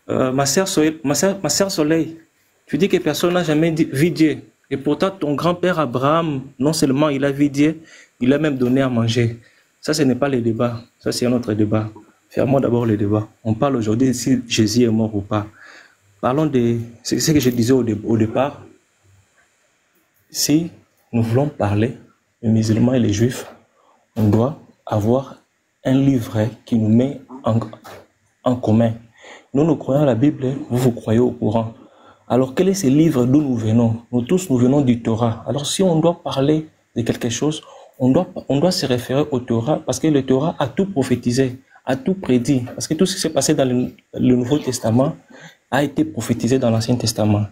Ma sœur Soleil, tu dis que personne n'a jamais vu Dieu. Et pourtant, ton grand-père Abraham, non seulement il a vu Dieu, il a même donné à manger. Ça, ce n'est pas le débat. Ça, c'est un autre débat. Fermons d'abord le débat. On parle aujourd'hui si Jésus est mort ou pas. Parlons de ce que je disais au départ. Si nous voulons parler, les musulmans et les juifs, on doit avoir un livre qui nous met en commun. Nous croyons à la Bible, vous croyez au Coran. Alors, quel est ce livre d'où nous venons? Nous tous, nous venons du Torah. Alors, si on doit parler de quelque chose, on doit se référer au Torah parce que le Torah a tout prophétisé, a tout prédit. Parce que tout ce qui s'est passé dans le Nouveau Testament a été prophétisé dans l'Ancien Testament.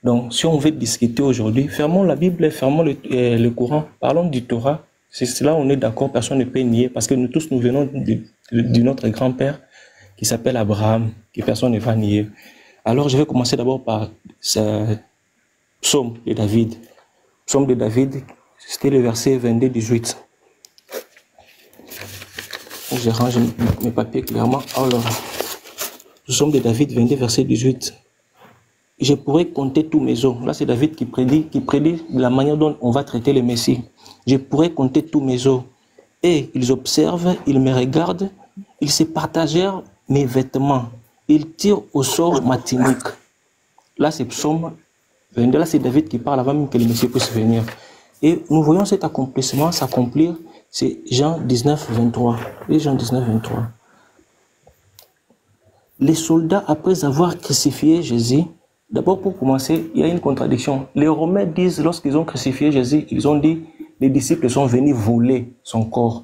Donc, si on veut discuter aujourd'hui, fermons la Bible, fermons le Coran, parlons du Torah. C'est cela, on est d'accord, personne ne peut nier, parce que nous tous, nous venons de notre grand-père qui s'appelle Abraham, que personne ne va nier. Alors, je vais commencer d'abord par ce psaume de David. Psaume de David, c'était le verset 22-18. Je range mes papiers clairement. Alors, psaume de David, 22, verset 18. Je pourrais compter tous mes os. Là, c'est David qui prédit de la manière dont on va traiter le Messie. Je pourrais compter tous mes os. Et ils observent, ils me regardent, ils se partagèrent mes vêtements. Ils tirent au sort ma tunique. Là, c'est psaume 22. Là, c'est David qui parle avant même que le Messie puisse venir. Et nous voyons cet accomplissement s'accomplir. C'est Jean 19, 23. Et Jean 19, 23. Les soldats, après avoir crucifié Jésus, d'abord, pour commencer, il y a une contradiction. Les Romains disent, lorsqu'ils ont crucifié Jésus, ils ont dit, les disciples sont venus voler son corps.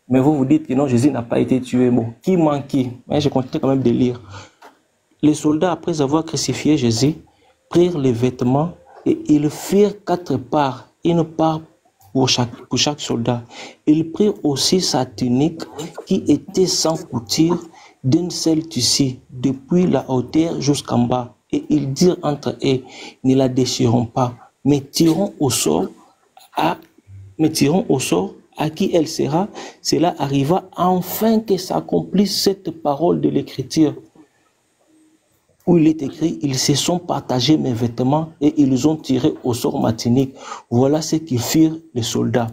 Mais vous dites que non, Jésus n'a pas été tué. Bon, qui ment qui? Mais je continue quand même de lire. Les soldats, après avoir crucifié Jésus, prirent les vêtements et ils firent 4 parts, une part pour chaque soldat. Ils prirent aussi sa tunique qui était sans couture, d'une seule tissu, depuis la hauteur jusqu'en bas. Et ils dirent entre eux, ne la déchirons pas, mais tirons au sort à qui elle sera. Cela arriva enfin que s'accomplisse cette parole de l'Écriture, où il est écrit, ils se sont partagés mes vêtements et ils ont tiré au sort ma tunique. Voilà ce qu'ils firent les soldats.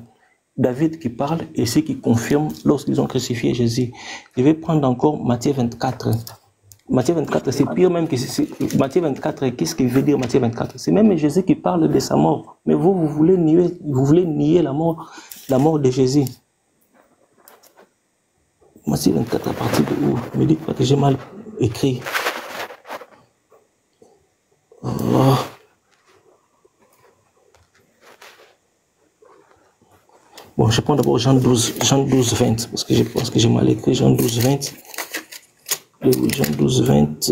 David qui parle et ce qui confirme lorsqu'ils ont crucifié Jésus. Je vais prendre encore Matthieu 24. Matthieu 24, c'est pire même que Matthieu 24. Qu'est-ce qu'il veut dire Matthieu 24? C'est même Jésus qui parle de sa mort. Mais vous voulez nier la mort de Jésus. Matthieu 24, à partir de où? Ne me dites pas que j'ai mal écrit. Oh. Bon, je prends d'abord Jean 12, 20, parce que je pense que j'ai mal écrit. Jean 12, 20. Jean 12, 20.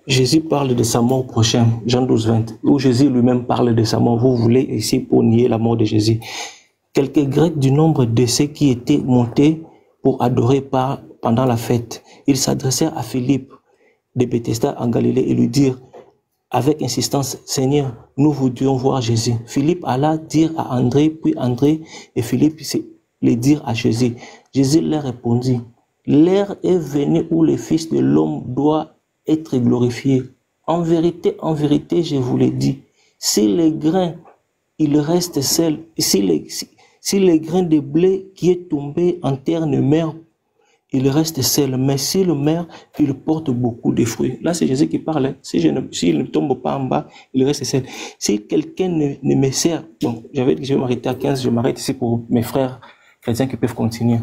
Jésus parle de sa mort prochaine. Jean 12, 20. Où Jésus lui-même parle de sa mort. Vous voulez ici pour nier la mort de Jésus. Quelques Grecs du nombre de ceux qui étaient montés pour adorer pendant la fête, ils s'adressèrent à Philippe de Bethesda en Galilée et lui dirent avec insistance, Seigneur, nous voudrions voir Jésus. Philippe alla dire à André, puis André et Philippe les dirent à Jésus. Jésus leur répondit, l'heure est venue où le Fils de l'homme doit être glorifié. En vérité, je vous le dis, si les grains, il reste seul, si les grains de blé qui est tombé en terre ne meurent, il reste seul, mais s'il meurt, il porte beaucoup de fruits. Là, c'est Jésus qui parle. S'il ne tombe pas en bas, il reste seul. Si quelqu'un ne me sert, bon, j'avais dit que je vais m'arrêter à 15, je m'arrête ici pour mes frères chrétiens qui peuvent continuer.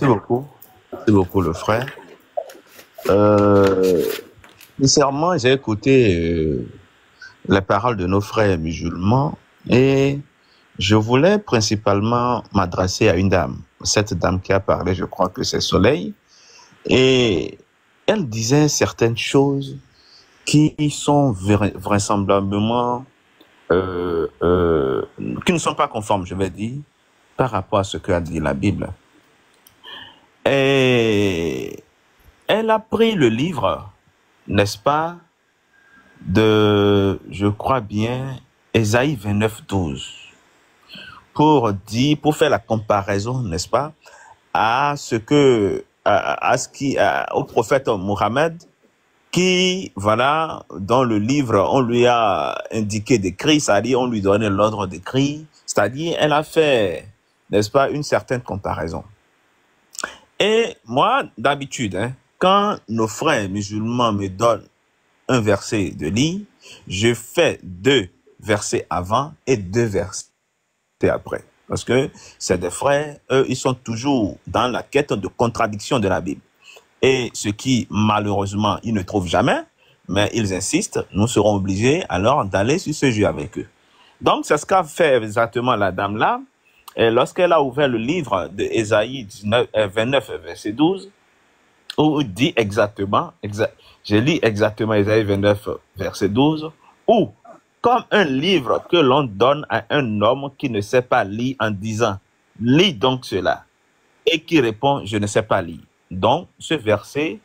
Merci beaucoup le frère. Sincèrement, j'ai écouté les paroles de nos frères musulmans et je voulais principalement m'adresser à une dame. Cette dame qui a parlé, je crois que c'est Soleil. Et elle disait certaines choses qui sont vraisemblablement, qui ne sont pas conformes, je vais dire, par rapport à ce qu'a dit la Bible. Et elle a pris le livre, n'est-ce pas, de, je crois bien, Ésaïe 29, 12. pour faire la comparaison, n'est-ce pas, à ce que, au prophète Mohammed, qui, voilà, dans le livre, on lui a indiqué d'écrire, c'est-à-dire on lui donnait l'ordre d'écrire, c'est-à-dire elle a fait, n'est-ce pas, une certaine comparaison. Et moi, d'habitude, hein, quand nos frères musulmans me donnent un verset de lire, je fais 2 versets avant et 2 versets après. Parce que c'est des frères, eux, ils sont toujours dans la quête de contradiction de la Bible. Et ce qui, malheureusement, ils ne trouvent jamais, mais ils insistent, nous serons obligés alors d'aller sur ce jeu avec eux. Donc, c'est ce qu'a fait exactement la dame là. Et lorsqu'elle a ouvert le livre de Ésaïe 29, verset 12, où il dit exactement, je lis exactement Ésaïe 29, verset 12, où, comme un livre que l'on donne à un homme qui ne sait pas lire en disant, lis donc cela, et qui répond, je ne sais pas lire. Donc, ce verset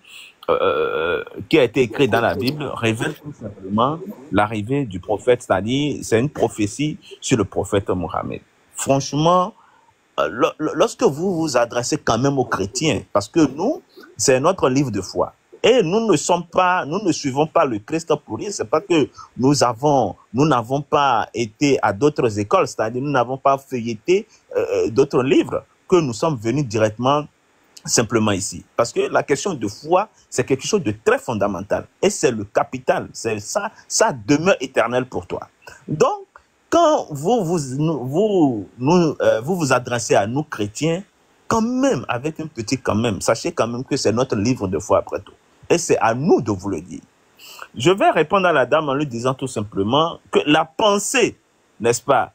qui a été écrit dans la Bible révèle tout simplement l'arrivée du prophète, c'est-à-dire c'est une prophétie sur le prophète Mohammed. Franchement, lorsque vous vous adressez quand même aux chrétiens, parce que nous, c'est notre livre de foi, et nous ne suivons pas le Christ pour rien, c'est pas que nous n'avons pas été à d'autres écoles, c'est-à-dire nous n'avons pas feuilleté d'autres livres, que nous sommes venus directement simplement ici. Parce que la question de foi, c'est quelque chose de très fondamental. Et c'est le capital. C'est ça, ça demeure éternel pour toi. Donc, quand vous vous adressez à nous chrétiens, quand même, avec un petit quand même, sachez quand même que c'est notre livre de foi après tout. Et c'est à nous de vous le dire. Je vais répondre à la dame en lui disant tout simplement que la pensée, n'est-ce pas,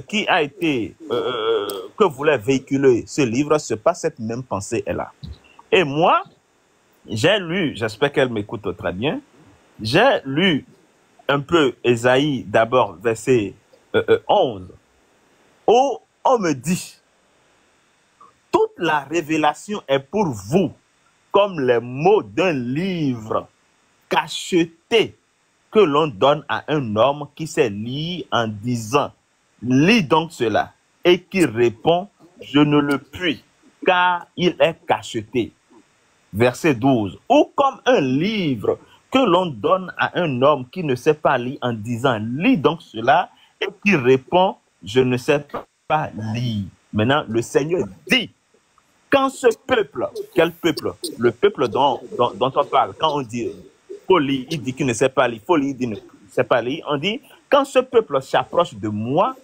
qui a été, que voulait véhiculer ce livre, c'est pas cette même pensée est là. Et moi, j'ai lu, j'espère qu'elle m'écoute très bien, j'ai lu un peu Ésaïe d'abord, verset 11, où on me dit, toute la révélation est pour vous, comme les mots d'un livre cacheté que l'on donne à un homme qui sait lire en disant, lis donc cela, et qui répond, je ne le puis, car il est cacheté. Verset 12. Ou comme un livre que l'on donne à un homme qui ne sait pas lire en disant, lis donc cela, et qui répond, je ne sais pas lire. Maintenant, le Seigneur dit, quand ce peuple, quel peuple? Le peuple dont on parle, quand on dit, faut lire, il dit qu'il ne sait pas lire, faut lire, il dit ne sait pas lire, on dit, quand ce peuple s'approche de moi,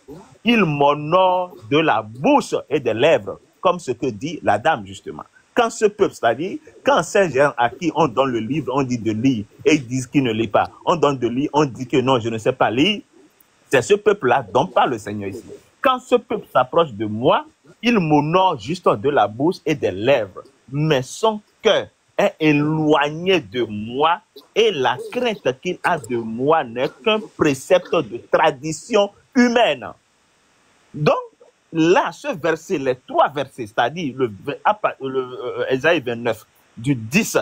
il m'honore de la bouche et des lèvres, comme ce que dit la dame, justement. Quand ce peuple, c'est-à-dire, quand ces gens à qui on donne le livre, on dit de lire, et ils disent qu'ils ne lisent pas, on donne de lire, on dit que non, je ne sais pas lire, c'est ce peuple-là dont parle le Seigneur ici. Quand ce peuple s'approche de moi, il m'honore juste de la bouche et des lèvres, mais son cœur est éloigné de moi et la crainte qu'il a de moi n'est qu'un précepte de tradition humaine. Donc, là, ce verset, les 3 versets, c'est-à-dire Ésaïe 29, du 10,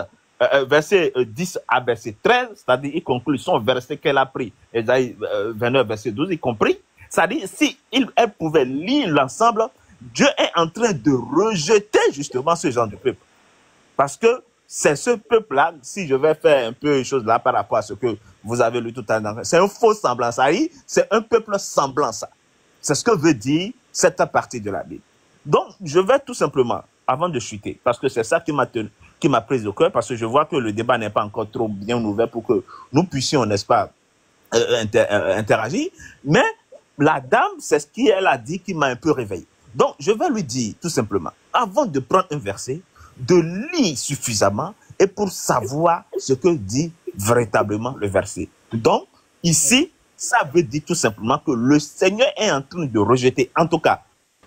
verset 10 à verset 13, c'est-à-dire il conclut son verset qu'elle a pris, Ésaïe 29, verset 12, y compris, c'est-à-dire si elle pouvait lire l'ensemble, Dieu est en train de rejeter justement ce genre de peuple. Parce que c'est ce peuple-là, si je vais faire un peu une chose là par rapport à ce que vous avez lu tout à l'heure, c'est un faux semblant, ça y est, c'est un peuple semblant, ça. C'est ce que veut dire cette partie de la Bible. Donc, je vais tout simplement, avant de chuter, parce que c'est ça qui m'a pris au cœur, parce que je vois que le débat n'est pas encore trop bien ouvert pour que nous puissions, n'est-ce pas, interagir. Mais la dame, c'est ce qu'elle a dit qui m'a un peu réveillé. Donc, je vais lui dire tout simplement, avant de prendre un verset, de lire suffisamment et pour savoir ce que dit véritablement le verset. Donc, ici, ça veut dire tout simplement que le Seigneur est en train de rejeter, en tout cas,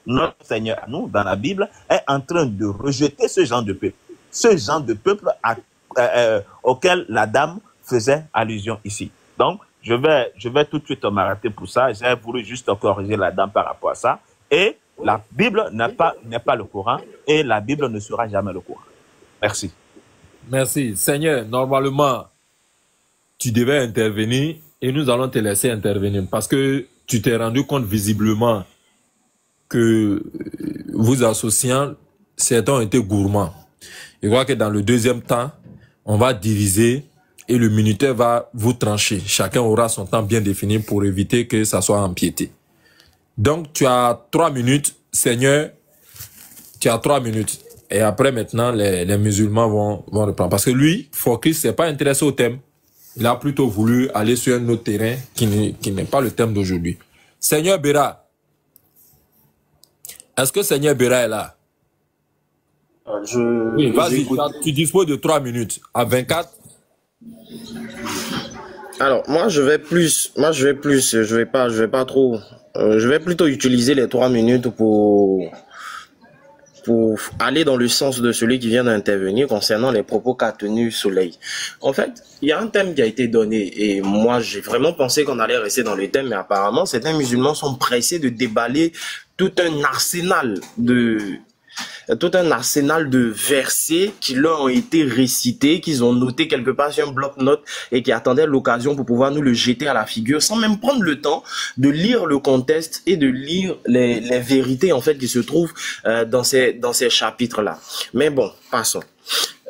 notre Seigneur à nous, dans la Bible, est en train de rejeter ce genre de peuple. Ce genre de peuple auquel la dame faisait allusion ici. Donc, je vais tout de suite m'arrêter pour ça. J'ai voulu juste corriger la dame par rapport à ça. Et la Bible n'est pas le Coran et la Bible ne sera jamais le Coran. Merci. Merci. Seigneur, normalement, tu devais intervenir et nous allons te laisser intervenir parce que tu t'es rendu compte visiblement que vous associant, certains ont été gourmands. Je crois que dans le deuxième temps, on va diviser et le minuteur va vous trancher. Chacun aura son temps bien défini pour éviter que ça soit empiété. Donc, tu as 3 minutes, Seigneur, tu as 3 minutes. Et après, maintenant, les musulmans vont reprendre. Parce que lui, Focus, s'est pas intéressé au thème. Il a plutôt voulu aller sur un autre terrain qui n'est pas le thème d'aujourd'hui. Seigneur Béra, est-ce que Seigneur Béra est là? Oui, vas-y, tu disposes de 3 minutes. À 24. Alors, je vais pas trop, je vais plutôt utiliser les 3 minutes pour aller dans le sens de celui qui vient d'intervenir concernant les propos qu'a tenu Soleil. En fait, il y a un thème qui a été donné et moi, j'ai vraiment pensé qu'on allait rester dans le thème, mais apparemment, certains musulmans sont pressés de déballer tout un arsenal de versets qui leur ont été récités, qu'ils ont notés quelque part sur un bloc-notes et qui attendaient l'occasion pour pouvoir nous le jeter à la figure sans même prendre le temps de lire le contexte et de lire les vérités en fait qui se trouvent dans ces chapitres-là. Mais bon, passons.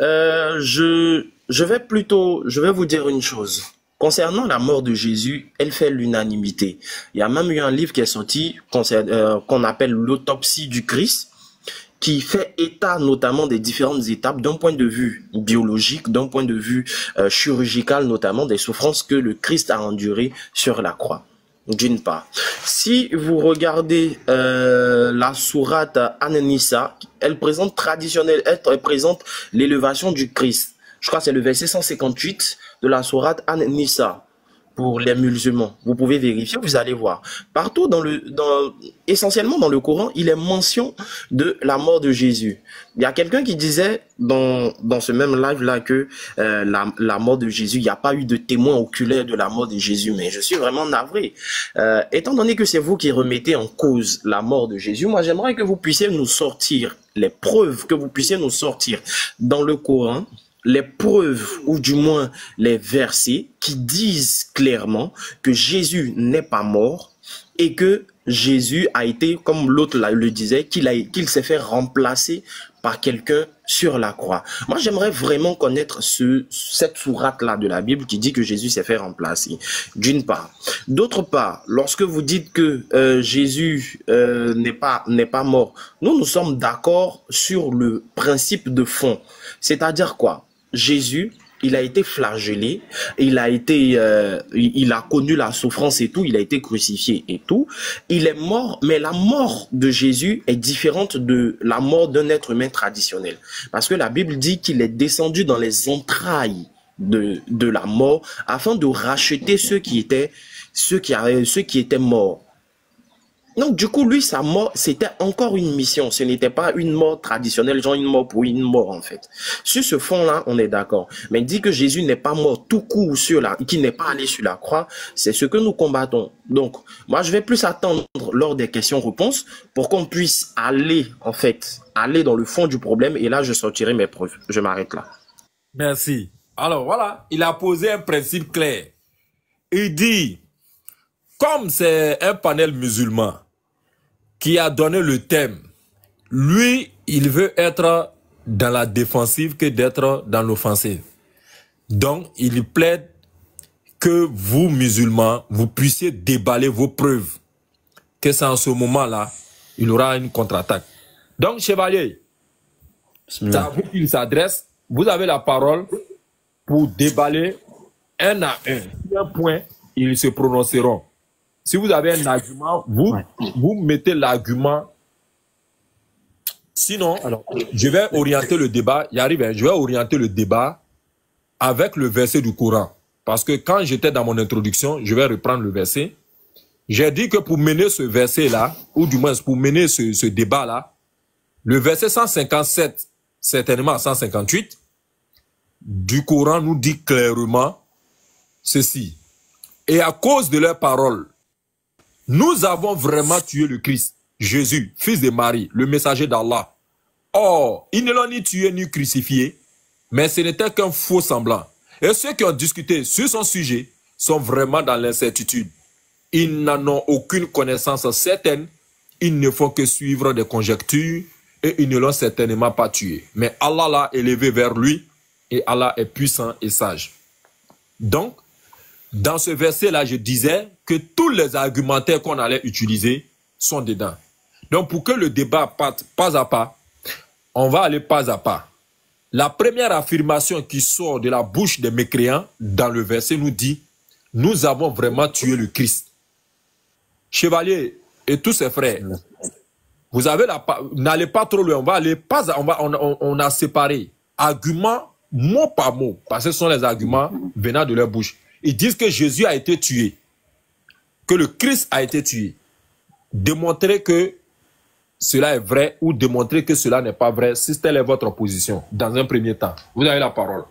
Je vais vous dire une chose. Concernant la mort de Jésus, elle fait l'unanimité. Il y a même eu un livre qui est sorti qu'on appelle l'autopsie du Christ, qui fait état notamment des différentes étapes d'un point de vue biologique, d'un point de vue chirurgical notamment, des souffrances que le Christ a endurées sur la croix. D'une part. Si vous regardez la sourate An-Nisa, elle présente l'élévation du Christ. Je crois que c'est le verset 158 de la sourate An-Nisa. Pour les musulmans, vous pouvez vérifier, vous allez voir. Partout essentiellement dans le Coran, il est mention de la mort de Jésus. Il y a quelqu'un qui disait dans ce même live là que la mort de Jésus, il n'y a pas eu de témoin oculaire de la mort de Jésus, mais je suis vraiment navré. Étant donné que c'est vous qui remettez en cause la mort de Jésus, moi j'aimerais que vous puissiez nous sortir les preuves, que vous puissiez nous sortir dans le Coran, les preuves ou du moins les versets qui disent clairement que Jésus n'est pas mort et que Jésus a été, comme l'autre le disait, qu'il s'est fait remplacer par quelqu'un sur la croix. Moi, j'aimerais vraiment connaître cette sourate-là de la Bible qui dit que Jésus s'est fait remplacer, d'une part. D'autre part, lorsque vous dites que Jésus n'est pas mort, nous sommes d'accord sur le principe de fond. C'est-à-dire quoi? Jésus, il a été flagellé, il a connu la souffrance et tout, il a été crucifié et tout. Il est mort, mais la mort de Jésus est différente de la mort d'un être humain traditionnel. Parce que la Bible dit qu'il est descendu dans les entrailles de la mort afin de racheter ceux qui étaient morts. Donc, du coup, lui, sa mort, c'était encore une mission. Ce n'était pas une mort traditionnelle, genre une mort pour une mort, en fait. Sur ce fond-là, on est d'accord. Mais il dit que Jésus n'est pas mort tout court qu'il n'est pas allé sur la croix, c'est ce que nous combattons. Donc, moi, je vais plus attendre lors des questions-réponses pour qu'on puisse aller dans le fond du problème. Et là, je sortirai mes preuves. Je m'arrête là. Merci. Alors, voilà, il a posé un principe clair. Il dit, comme c'est un panel musulman qui a donné le thème, lui, il veut être dans la défensive que d'être dans l'offensive. Donc, il plaide que vous, musulmans, vous puissiez déballer vos preuves. Que c'est en ce moment-là, il y aura une contre-attaque. Donc, chevalier, c'est à vous qu'il s'adresse. Vous avez la parole pour déballer un à un. Sur un point, ils se prononceront. Si vous avez un argument, vous mettez l'argument. Sinon, je vais orienter le débat. Je vais orienter le débat avec le verset du Coran. Parce que quand j'étais dans mon introduction, je vais reprendre le verset. J'ai dit que pour mener ce verset-là, ou du moins pour mener ce débat-là, le verset 157, certainement 158, du Coran nous dit clairement ceci. Et à cause de leurs paroles, nous avons vraiment tué le Christ, Jésus, fils de Marie, le messager d'Allah. Or, ils ne l'ont ni tué ni crucifié, mais ce n'était qu'un faux semblant. Et ceux qui ont discuté sur son sujet sont vraiment dans l'incertitude. Ils n'en ont aucune connaissance certaine ils ne font que suivre des conjectures et ils ne l'ont certainement pas tué. Mais Allah l'a élevé vers lui et Allah est puissant et sage. Donc, dans ce verset-là, je disais que tous les argumentaires qu'on allait utiliser sont dedans. Donc, pour que le débat parte pas à pas, on va aller pas à pas. La première affirmation qui sort de la bouche des mécréants dans le verset nous dit « Nous avons vraiment tué le Christ ». Chevalier et tous ses frères, vous avez n'allez pas trop loin, on va aller pas à, on a séparé argument mot par mot, parce que ce sont les arguments venant de leur bouche. Ils disent que Jésus a été tué, que le Christ a été tué. Démontrer que cela est vrai ou démontrer que cela n'est pas vrai, si telle est votre position, dans un premier temps. Vous avez la parole.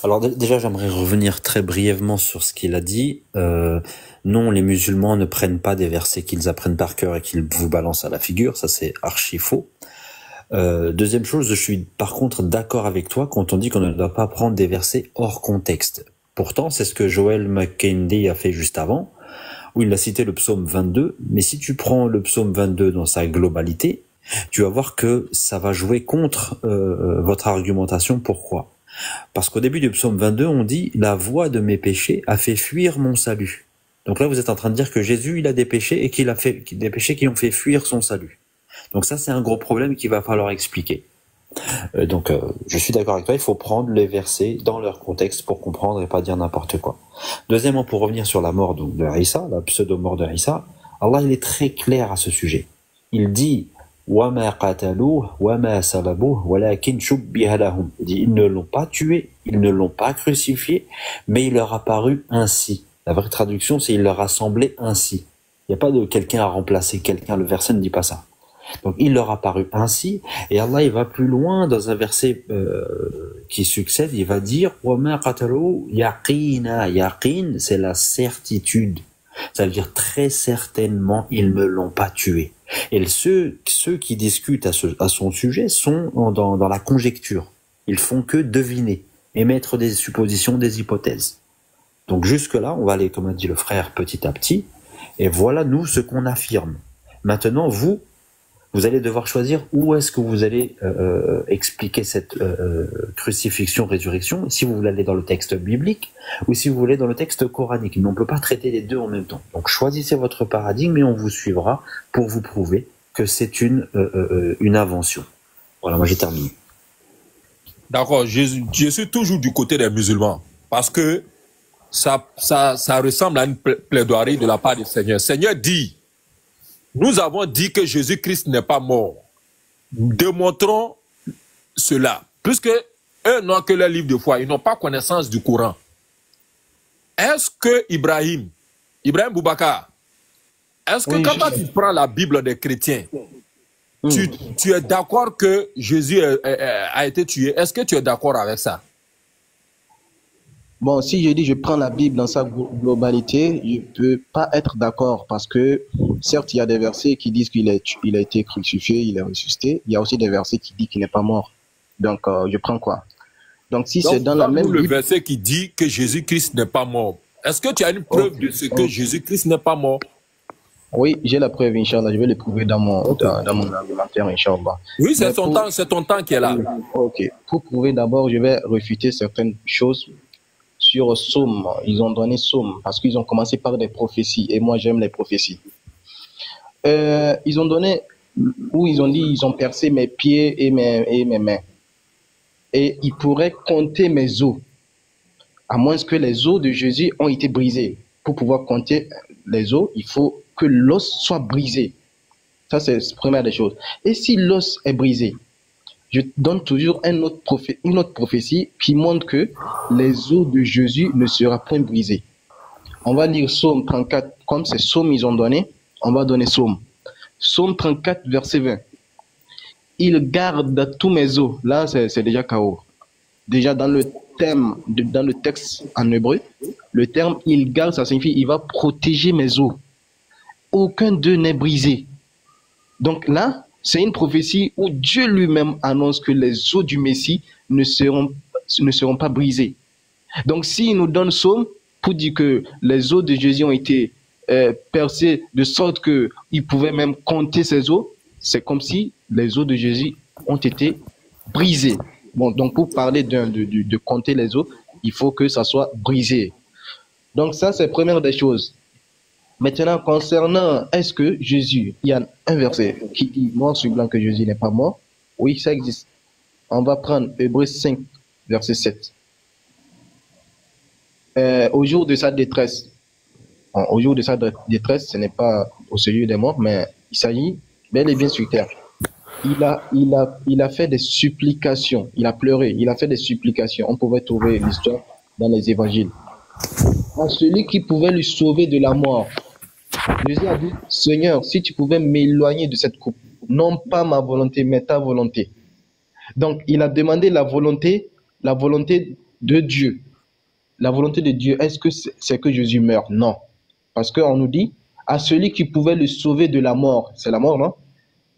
Alors déjà, j'aimerais revenir très brièvement sur ce qu'il a dit. Non, les musulmans ne prennent pas des versets qu'ils apprennent par cœur et qu'ils vous balancent à la figure. Ça, c'est archi faux. Deuxième chose, je suis par contre d'accord avec toi quand on dit qu'on ne doit pas prendre des versets hors contexte. Pourtant, c'est ce que Joel McKendy a fait juste avant, où il a cité le psaume 22. Mais si tu prends le psaume 22 dans sa globalité, tu vas voir que ça va jouer contre votre argumentation. Pourquoi ? Parce qu'au début du psaume 22, on dit « La voix de mes péchés a fait fuir mon salut ». Donc là, vous êtes en train de dire que Jésus, il a des péchés et qu'il a fait des péchés qui ont fait fuir son salut. Donc ça, c'est un gros problème qu'il va falloir expliquer. Je suis d'accord avec toi, il faut prendre les versets dans leur contexte pour comprendre et pas dire n'importe quoi. Deuxièmement, pour revenir sur la mort de Isa, la pseudo-mort de Isa, Allah, il est très clair à ce sujet. Il dit وَمَا قَتَلُوهُ وَمَا سَلَبُوهُ وَلَكِنْ شُبِّهَ لَهُمْ. Il dit, ils ne l'ont pas tué, ils ne l'ont pas crucifié, mais il leur a paru ainsi. La vraie traduction, c'est il leur a semblé ainsi. Il n'y a pas de quelqu'un à remplacer quelqu'un, le verset ne dit pas ça. Donc il leur a paru ainsi, et Allah il va plus loin dans un verset qui succède, il va dire وَمَا قَتَلُوهُ يَقِينًا. Yaqin, c'est la certitude. Ça veut dire très certainement ils ne l'ont pas tué. Et ceux qui discutent à son sujet sont dans la conjecture. Ils font que deviner, émettre des suppositions, des hypothèses. Donc jusque-là, on va aller, comme a dit le frère, petit à petit. Et voilà, nous, ce qu'on affirme. Maintenant, vous allez devoir choisir où est-ce que vous allez expliquer cette crucifixion-résurrection, si vous voulez aller dans le texte biblique ou si vous voulez dans le texte coranique. Mais on ne peut pas traiter les deux en même temps. Donc choisissez votre paradigme et on vous suivra pour vous prouver que c'est une invention. Voilà, moi j'ai terminé. D'accord, je suis toujours du côté des musulmans parce que ça ressemble à une plaidoirie de la part du Seigneur. Le Seigneur dit, nous avons dit que Jésus-Christ n'est pas mort. Démontrons cela. Puisque eux n'ont que leur livre de foi, ils n'ont pas connaissance du Coran. Est-ce que Ibrahim Boubacar, est-ce que quand tu prends la Bible des chrétiens, tu es d'accord que Jésus a été tué? Est-ce que tu es d'accord avec ça? Bon, si je dis je prends la Bible dans sa globalité, je ne peux pas être d'accord parce que, certes, il y a des versets qui disent qu'il a été crucifié, il est ressuscité. Il y a aussi des versets qui disent qu'il n'est pas mort. Donc, je prends quoi? Donc, si c'est dans la même Bible... le verset qui dit que Jésus-Christ n'est pas mort, est-ce que tu as une preuve de ce que Jésus-Christ n'est pas mort? Oui, j'ai la preuve, Inch'Allah. Je vais le prouver dans mon argumentaire, Inch'Allah. Oui, c'est ton temps qui est là. Ok. Pour prouver, d'abord, je vais réfuter certaines choses. Sur Somme, ils ont donné Somme parce qu'ils ont commencé par des prophéties et moi j'aime les prophéties. Ils ont donné où ils ont dit ils ont percé mes pieds et mes mains et ils pourraient compter mes os à moins que les os de Jésus ont été brisés. Pour pouvoir compter les os, il faut que l'os soit brisé. Ça c'est la première des choses. Et si l'os est brisé, je donne toujours une autre prophétie qui montre que les os de Jésus ne seront point brisés. On va lire Psaume 34, comme c'est Psaume ils ont donné, on va donner Psaume. Psaume 34, verset 20. Il garde tous mes os. Là, c'est déjà KO. Déjà dans le thème, dans le texte en hébreu, le terme il garde, ça signifie il va protéger mes os. Aucun d'eux n'est brisé. Donc là, c'est une prophétie où Dieu lui-même annonce que les os du Messie ne seront pas brisés. Donc, s'il nous donne Psaume pour dire que les os de Jésus ont été percé de sorte qu'il pouvait même compter ses os. C'est comme si les os de Jésus ont été brisés. Bon, donc pour parler de compter les os, il faut que ça soit brisé. Donc ça, c'est la première des choses. Maintenant, concernant est-ce que Jésus, il y a un verset qui dit noir sur blanc que Jésus n'est pas mort. Oui, ça existe. On va prendre Hébreux 5, verset 7. Au jour de sa détresse, au jour de sa détresse, ce n'est pas au sujet des morts, mais il s'agit bel et bien sur terre. Il a fait des supplications, il a pleuré, il a fait des supplications. On pouvait trouver l'histoire dans les évangiles. À celui qui pouvait lui sauver de la mort. Jésus a dit, Seigneur, si tu pouvais m'éloigner de cette coupe, non pas ma volonté, mais ta volonté. Donc, il a demandé la volonté de Dieu. La volonté de Dieu, est-ce que c'est que Jésus meure? Non. Parce qu'on nous dit, à celui qui pouvait le sauver de la mort, c'est la mort, non?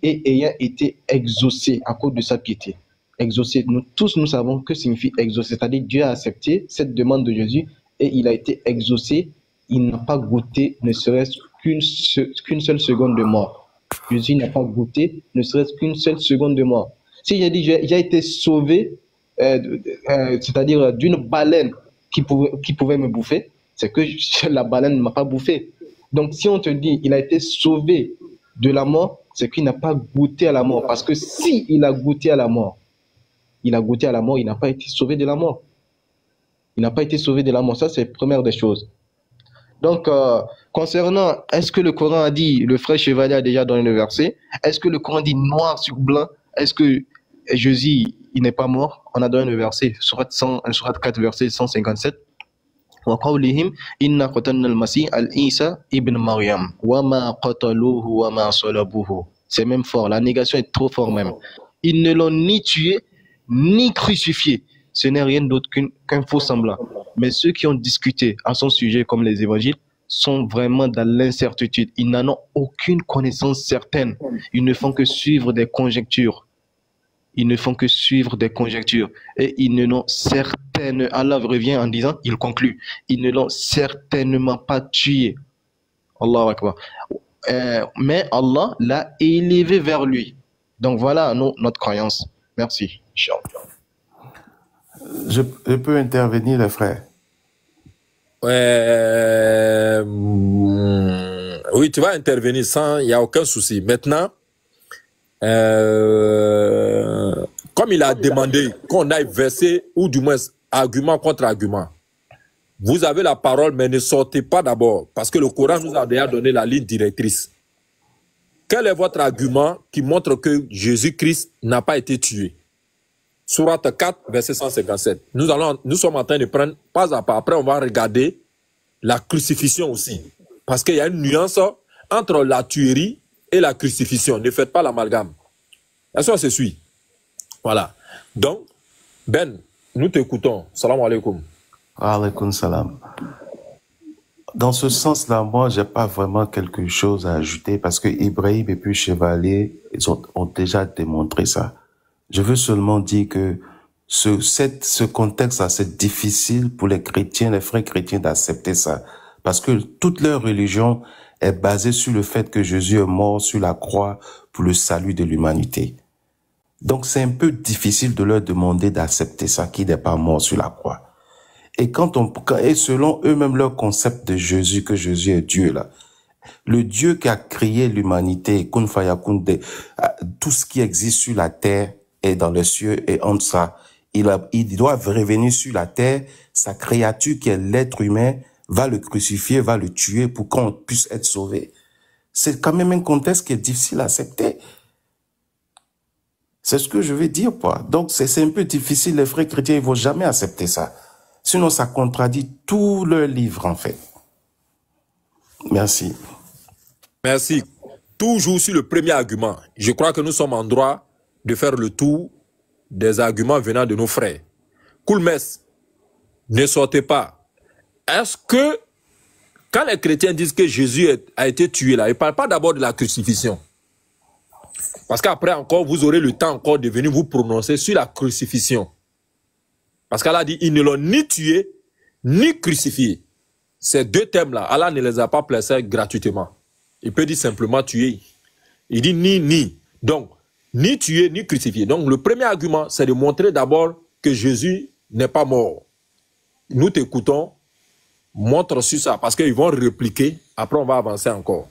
Et ayant été exaucé à cause de sa piété. Exaucé, nous savons que signifie exaucé, c'est-à-dire Dieu a accepté cette demande de Jésus et il a été exaucé. Il n'a pas goûté ne serait-ce qu'une seule seconde de mort. Jésus n'a pas goûté ne serait-ce qu'une seule seconde de mort. Si j'ai dit j'ai été sauvé, c'est-à-dire d'une baleine qui pouvait me bouffer, c'est que la baleine ne m'a pas bouffé. Donc si on te dit il a été sauvé de la mort, c'est qu'il n'a pas goûté à la mort. Parce que si il a goûté à la mort, il n'a pas été sauvé de la mort. Il n'a pas été sauvé de la mort. Ça, c'est la première des choses. Donc, concernant, est-ce que le Coran a dit, le frère Chevalier a déjà donné le verset, est-ce que le Coran dit noir sur blanc, est-ce que Jésus, il n'est pas mort? On a donné le verset, surat 4, verset 157. وَقَوْلِهِمْ إِنَّا قَتَلْنَا الْمَسِيحَ الْعِيسَى ابْنَ مَرْيَمَ وَمَا قَتَلُوهُ وَمَا صَلَبُوهُ. C'est même fort, la négation est trop fort même. Ils ne l'ont ni tué, ni crucifié. Ce n'est rien d'autre qu'un faux semblant. Mais ceux qui ont discuté à son sujet, comme les évangiles, sont vraiment dans l'incertitude. Ils n'en ont aucune connaissance certaine. Ils ne font que suivre des conjectures. Ils ne font que suivre des conjectures. Et ils ne l'ont certainement, Allah revient en disant, il conclut, ils ne l'ont certainement pas tué. Allahu Akbar. Mais Allah l'a élevé vers lui. Donc voilà notre croyance. Merci. Je peux intervenir, les frères? Oui, tu vas intervenir sans, il n'y a aucun souci. Maintenant, comme il a demandé qu'on aille verser, ou du moins argument contre argument, vous avez la parole, mais ne sortez pas d'abord, parce que le Coran nous a déjà donné la ligne directrice. Quel est votre argument qui montre que Jésus-Christ n'a pas été tué? Sourate 4, verset 157. Nous sommes en train de prendre pas à pas. Après, on va regarder la crucifixion aussi. Parce qu'il y a une nuance entre la tuerie et la crucifixion. Ne faites pas l'amalgame. Est-ce qu'on se suit? Voilà. Donc, Ben, nous t'écoutons. Salam alaikum. Alaikum salam. Dans ce sens-là, moi, j'ai pas vraiment quelque chose à ajouter parce que Ibrahim et puis Chevalier, ils ont déjà démontré ça. Je veux seulement dire que ce contexte-là, c'est difficile pour les chrétiens, les frères chrétiens d'accepter ça. Parce que toute leur religion est basée sur le fait que Jésus est mort sur la croix pour le salut de l'humanité. Donc c'est un peu difficile de leur demander d'accepter ça, qu'il n'est pas mort sur la croix. Et et selon eux-mêmes leur concept de Jésus, que Jésus est Dieu là, le Dieu qui a créé l'humanité, kun fayakun, tout ce qui existe sur la terre et dans les cieux et en ça, il doit revenir sur la terre, sa créature qui est l'être humain va le crucifier, va le tuer pour qu'on puisse être sauvé. C'est quand même un contexte qui est difficile à accepter. C'est ce que je veux dire, quoi. Donc, c'est un peu difficile. Les frères chrétiens, ils vont jamais accepter ça. Sinon, ça contradit tout leur livre, en fait. Merci. Merci. Toujours sur le premier argument. Je crois que nous sommes en droit de faire le tour des arguments venant de nos frères. Koulmes, ne sortez pas. Est-ce que, quand les chrétiens disent que Jésus a été tué là, ils ne parlent pas d'abord de la crucifixion? Parce qu'après encore, vous aurez le temps encore de venir vous prononcer sur la crucifixion. Parce qu'elle a dit, ils ne l'ont ni tué, ni crucifié. Ces deux thèmes-là, Allah ne les a pas placés gratuitement. Il peut dire simplement tuer. Il dit ni. Donc, ni tuer, ni crucifier. Donc, le premier argument, c'est de montrer d'abord que Jésus n'est pas mort. Nous t'écoutons, montre sur ça, parce qu'ils vont répliquer. Après, on va avancer encore.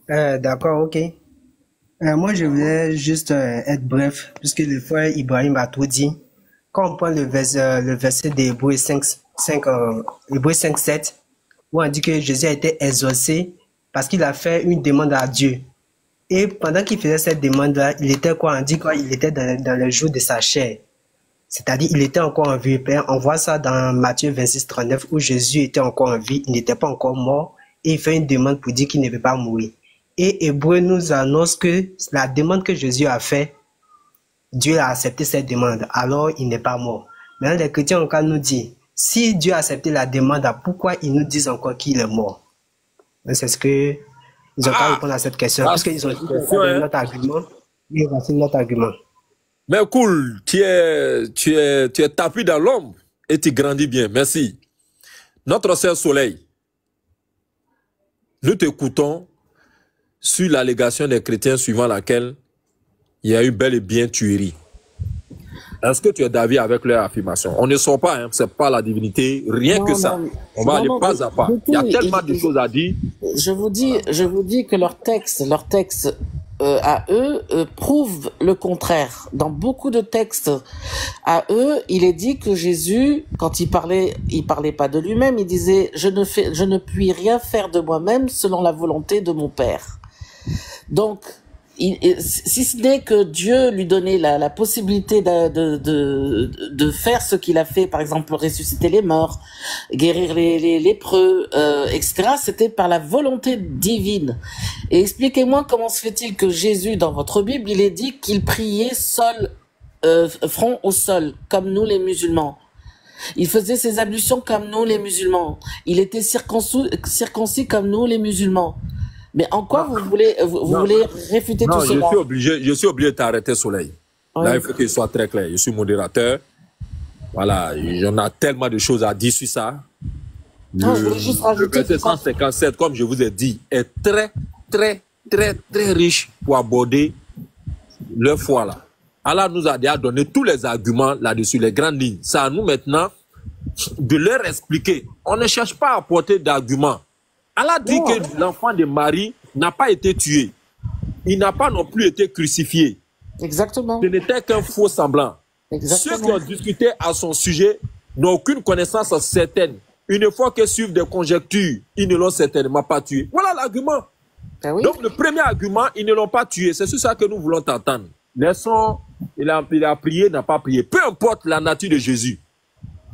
D'accord, ok. Moi, je voulais juste être bref, puisque le frère Ibrahim a tout dit. Quand on prend le verset d'Hébreux 5:7, où on dit que Jésus a été exaucé parce qu'il a fait une demande à Dieu. Et pendant qu'il faisait cette demande-là, il était quoi? On dit quoi? Il était dans le jour de sa chair. C'est-à-dire, il était encore en vie. On voit ça dans Matthieu 26:39, où Jésus était encore en vie, il n'était pas encore mort, et il fait une demande pour dire qu'il ne veut pas mourir. Et Hébreu nous annonce que la demande que Jésus a faite, Dieu a accepté cette demande, alors il n'est pas mort. Maintenant, les chrétiens encore nous disent, si Dieu a accepté la demande, pourquoi ils nous disent encore qu'il est mort? C'est ce que ils n'ont pas répondu à cette question, parce qu'ils ont dit que notre argument, et voici notre argument. Mais cool, tu es tapis dans l'ombre et tu grandis bien. Merci. Notre sœur Soleil, nous t'écoutons sur l'allégation des chrétiens suivant laquelle il y a eu bel et bien tuerie. Est-ce que tu es d'avis avec leur affirmation? On ne sort pas, hein, c'est pas la divinité, rien que ça. On va aller pas à pas. Il y a tellement de choses à dire. Je vous dis que leur texte à eux prouve le contraire. Dans beaucoup de textes à eux, il est dit que Jésus, quand il parlait pas de lui-même, il disait je ne puis rien faire de moi-même selon la volonté de mon Père. Donc si ce n'est que Dieu lui donnait la possibilité de faire ce qu'il a fait, par exemple ressusciter les morts, guérir les lépreux, etc., c'était par la volonté divine. Et expliquez-moi comment se fait-il que Jésus, dans votre Bible, il est dit qu'il priait front au sol, comme nous les musulmans. Il faisait ses ablutions comme nous les musulmans. Il était circoncis comme nous les musulmans. Mais en quoi vous voulez réfuter tout cela? Je suis obligé de t'arrêter, Soleil. Oui. Là, il faut qu'il soit très clair. Je suis modérateur. Voilà, j'en ai tellement de choses à dire sur ça. Le verset 157, comme je vous ai dit, est très, très, très, très riche pour aborder leur foi là. Allah nous a déjà donné tous les arguments là-dessus, les grandes lignes. C'est à nous maintenant de leur expliquer. On ne cherche pas à apporter d'arguments. Allah dit que l'enfant de Marie n'a pas été tué. Il n'a pas non plus été crucifié. Exactement. Ce n'était qu'un faux semblant. Exactement. Ceux qui ont discuté à son sujet n'ont aucune connaissance certaine. Une fois qu'ils suivent des conjectures, ils ne l'ont certainement pas tué. Voilà l'argument. Ah oui? Donc le premier argument, ils ne l'ont pas tué. C'est sur ça que nous voulons t'entendre. Laissons, il a prié, n'a pas prié. Peu importe la nature de Jésus.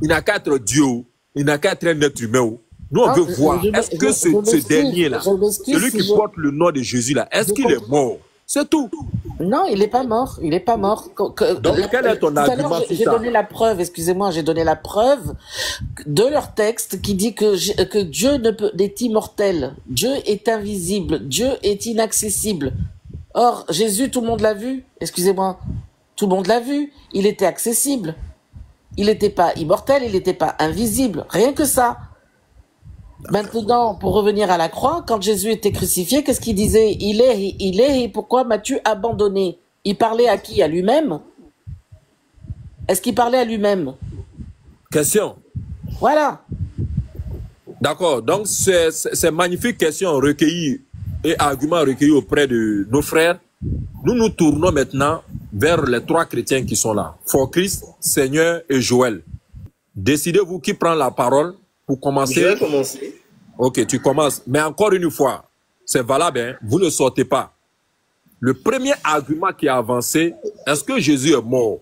Il n'a qu'à être Dieu. Il n'a qu'à être un être humain. Nous, on veut voir, est-ce que ce dernier-là, celui qui porte le nom de Jésus-là, est-ce qu'il est mort? C'est tout. Non, il n'est pas mort. Il n'est pas mort. Donc, quel est ton argument sur ça? J'ai donné la preuve, excusez-moi, j'ai donné la preuve de leur texte qui dit que Dieu n'est immortel. Dieu est invisible. Dieu est inaccessible. Or, Jésus, tout le monde l'a vu. Excusez-moi. Tout le monde l'a vu. Il était accessible. Il n'était pas immortel, il n'était pas invisible. Rien que ça. Maintenant, pour revenir à la croix, quand Jésus était crucifié, qu'est-ce qu'il disait? Il est, et pourquoi m'as-tu abandonné? Il parlait à qui? À lui-même? Est-ce qu'il parlait à lui-même? Question. Voilà. D'accord. Donc, ces magnifiques questions recueillies et arguments recueillis auprès de nos frères, nous nous tournons maintenant vers les trois chrétiens qui sont là. For Christ, Seigneur et Joël. Décidez-vous qui prend la parole. Pour commencer. Je vais commencer. Ok, tu commences. Mais encore une fois, c'est valable, hein? Vous ne sortez pas. Le premier argument qui a avancé, est-ce que Jésus est mort?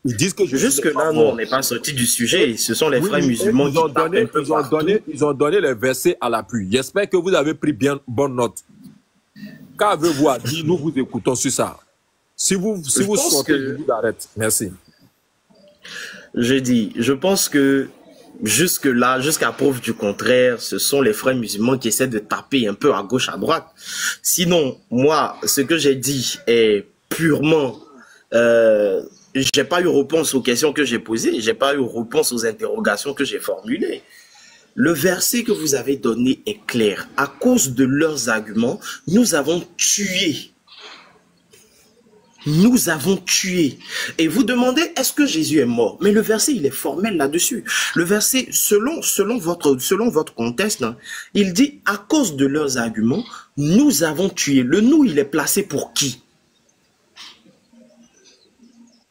Ils disent que Jésus Jusque là, nous, on n'est pas sorti du sujet. Ce sont les frères musulmans qui parlent un peu ils ont donné les versets à l'appui. J'espère que vous avez pris bien bonne note. Qu'avez-vous à dire? Nous vous écoutons sur ça. Si vous sortez, je vous arrête. Merci. Je pense que jusque-là, jusqu'à preuve du contraire, ce sont les frères musulmans qui essaient de taper un peu à gauche, à droite. Sinon, moi, ce que j'ai dit est purement j'ai pas eu réponse aux questions que j'ai posées, j'ai pas eu réponse aux interrogations que j'ai formulées. Le verset que vous avez donné est clair. À cause de leurs arguments, nous avons tué. Nous avons tué. Et vous demandez, est-ce que Jésus est mort? Mais le verset, il est formel là-dessus. Le verset, selon votre contexte, hein, il dit, à cause de leurs arguments, nous avons tué. Le nous, il est placé pour qui?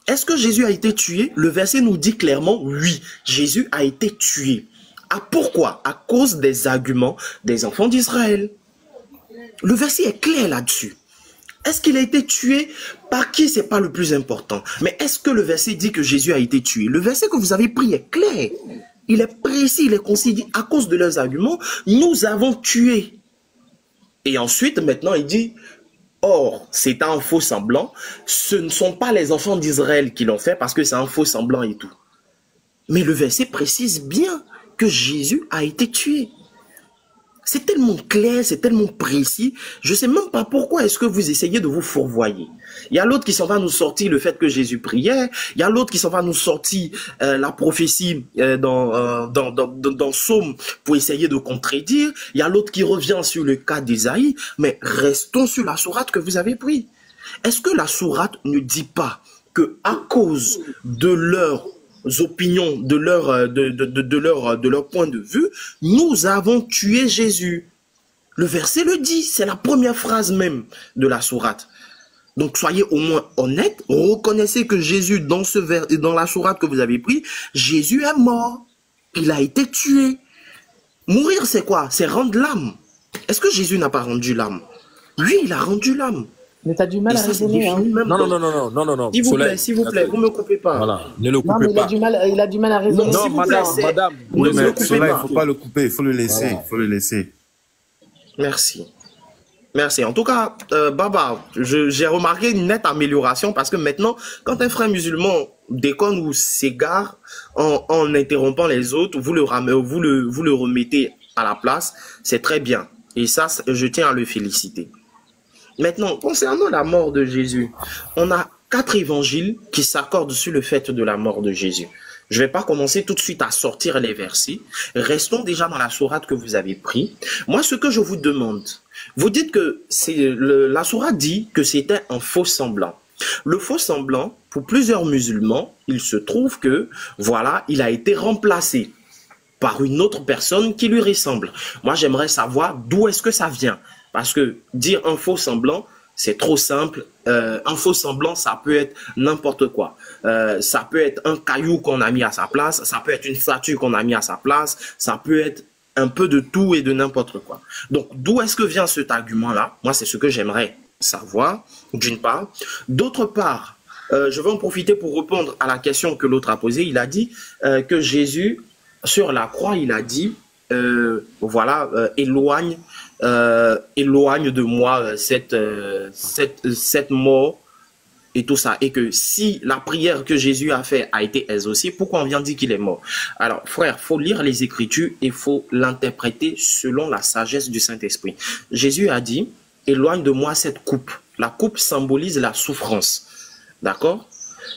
Est-ce que Jésus a été tué? Le verset nous dit clairement, oui, Jésus a été tué. Ah, pourquoi? À cause des arguments des enfants d'Israël. Le verset est clair là-dessus. Est-ce qu'il a été tué par qui? C'est pas le plus important. Mais est-ce que le verset dit que Jésus a été tué? Le verset que vous avez pris est clair. Il est précis, il est concis. À cause de leurs arguments, nous avons tué. Et ensuite, maintenant, il dit, or, c'est un faux semblant. Ce ne sont pas les enfants d'Israël qui l'ont fait parce que c'est un faux semblant et tout. Mais le verset précise bien que Jésus a été tué. C'est tellement clair, c'est tellement précis. Je ne sais même pas pourquoi est-ce que vous essayez de vous fourvoyer. Il y a l'autre qui s'en va nous sortir le fait que Jésus priait. Il y a l'autre qui s'en va nous sortir la prophétie dans Psaume pour essayer de contredire. Il y a l'autre qui revient sur le cas d'Ésaïe. Mais restons sur la sourate que vous avez prise. Est-ce que la sourate ne dit pas que à cause de leurs opinions, de leur point de vue, nous avons tué Jésus? Le verset le dit, c'est la première phrase même de la sourate. Donc soyez au moins honnêtes, reconnaissez que Jésus, dans la sourate que vous avez pris, Jésus est mort, il a été tué. Mourir, c'est quoi? C'est rendre l'âme. Est-ce que Jésus n'a pas rendu l'âme? Oui, il a rendu l'âme. Mais tu as du mal à raisonner. Hein. Non. S'il vous plaît, vous ne me coupez pas. Voilà, ne le coupez pas. Il a du mal à raisonner. Non, madame. Oui, mais cela, il ne faut pas le couper, il faut le laisser. Il faut le laisser. Merci. Merci. En tout cas, Baba, j'ai remarqué une nette amélioration parce que maintenant, quand un frère musulman déconne ou s'égare en interrompant les autres, vous le remettez à la place, c'est très bien. Et ça, je tiens à le féliciter. Maintenant, concernant la mort de Jésus, on a 4 évangiles qui s'accordent sur le fait de la mort de Jésus. Je ne vais pas commencer tout de suite à sortir les versets. Restons déjà dans la sourate que vous avez pris. Moi, ce que je vous demande, vous dites que la sourate dit que c'était un faux semblant. Le faux semblant, pour plusieurs musulmans, il se trouve que, voilà, il a été remplacé par une autre personne qui lui ressemble. Moi, j'aimerais savoir d'où est-ce que ça vient. Parce que dire un faux semblant, c'est trop simple. Un faux semblant, ça peut être n'importe quoi. Ça peut être un caillou qu'on a mis à sa place. Ça peut être une statue qu'on a mis à sa place. Ça peut être un peu de tout et de n'importe quoi. Donc, d'où est-ce que vient cet argument-là? Moi, c'est ce que j'aimerais savoir, d'une part. D'autre part, je vais en profiter pour répondre à la question que l'autre a posée. Il a dit que Jésus, sur la croix, il a dit, voilà, éloigne de moi cette mort et tout ça. Et que si la prière que Jésus a fait a été exaucée, pourquoi on vient dire qu'il est mort? Alors, frère, faut lire les Écritures et faut l'interpréter selon la sagesse du Saint-Esprit. Jésus a dit, éloigne de moi cette coupe. La coupe symbolise la souffrance. D'accord?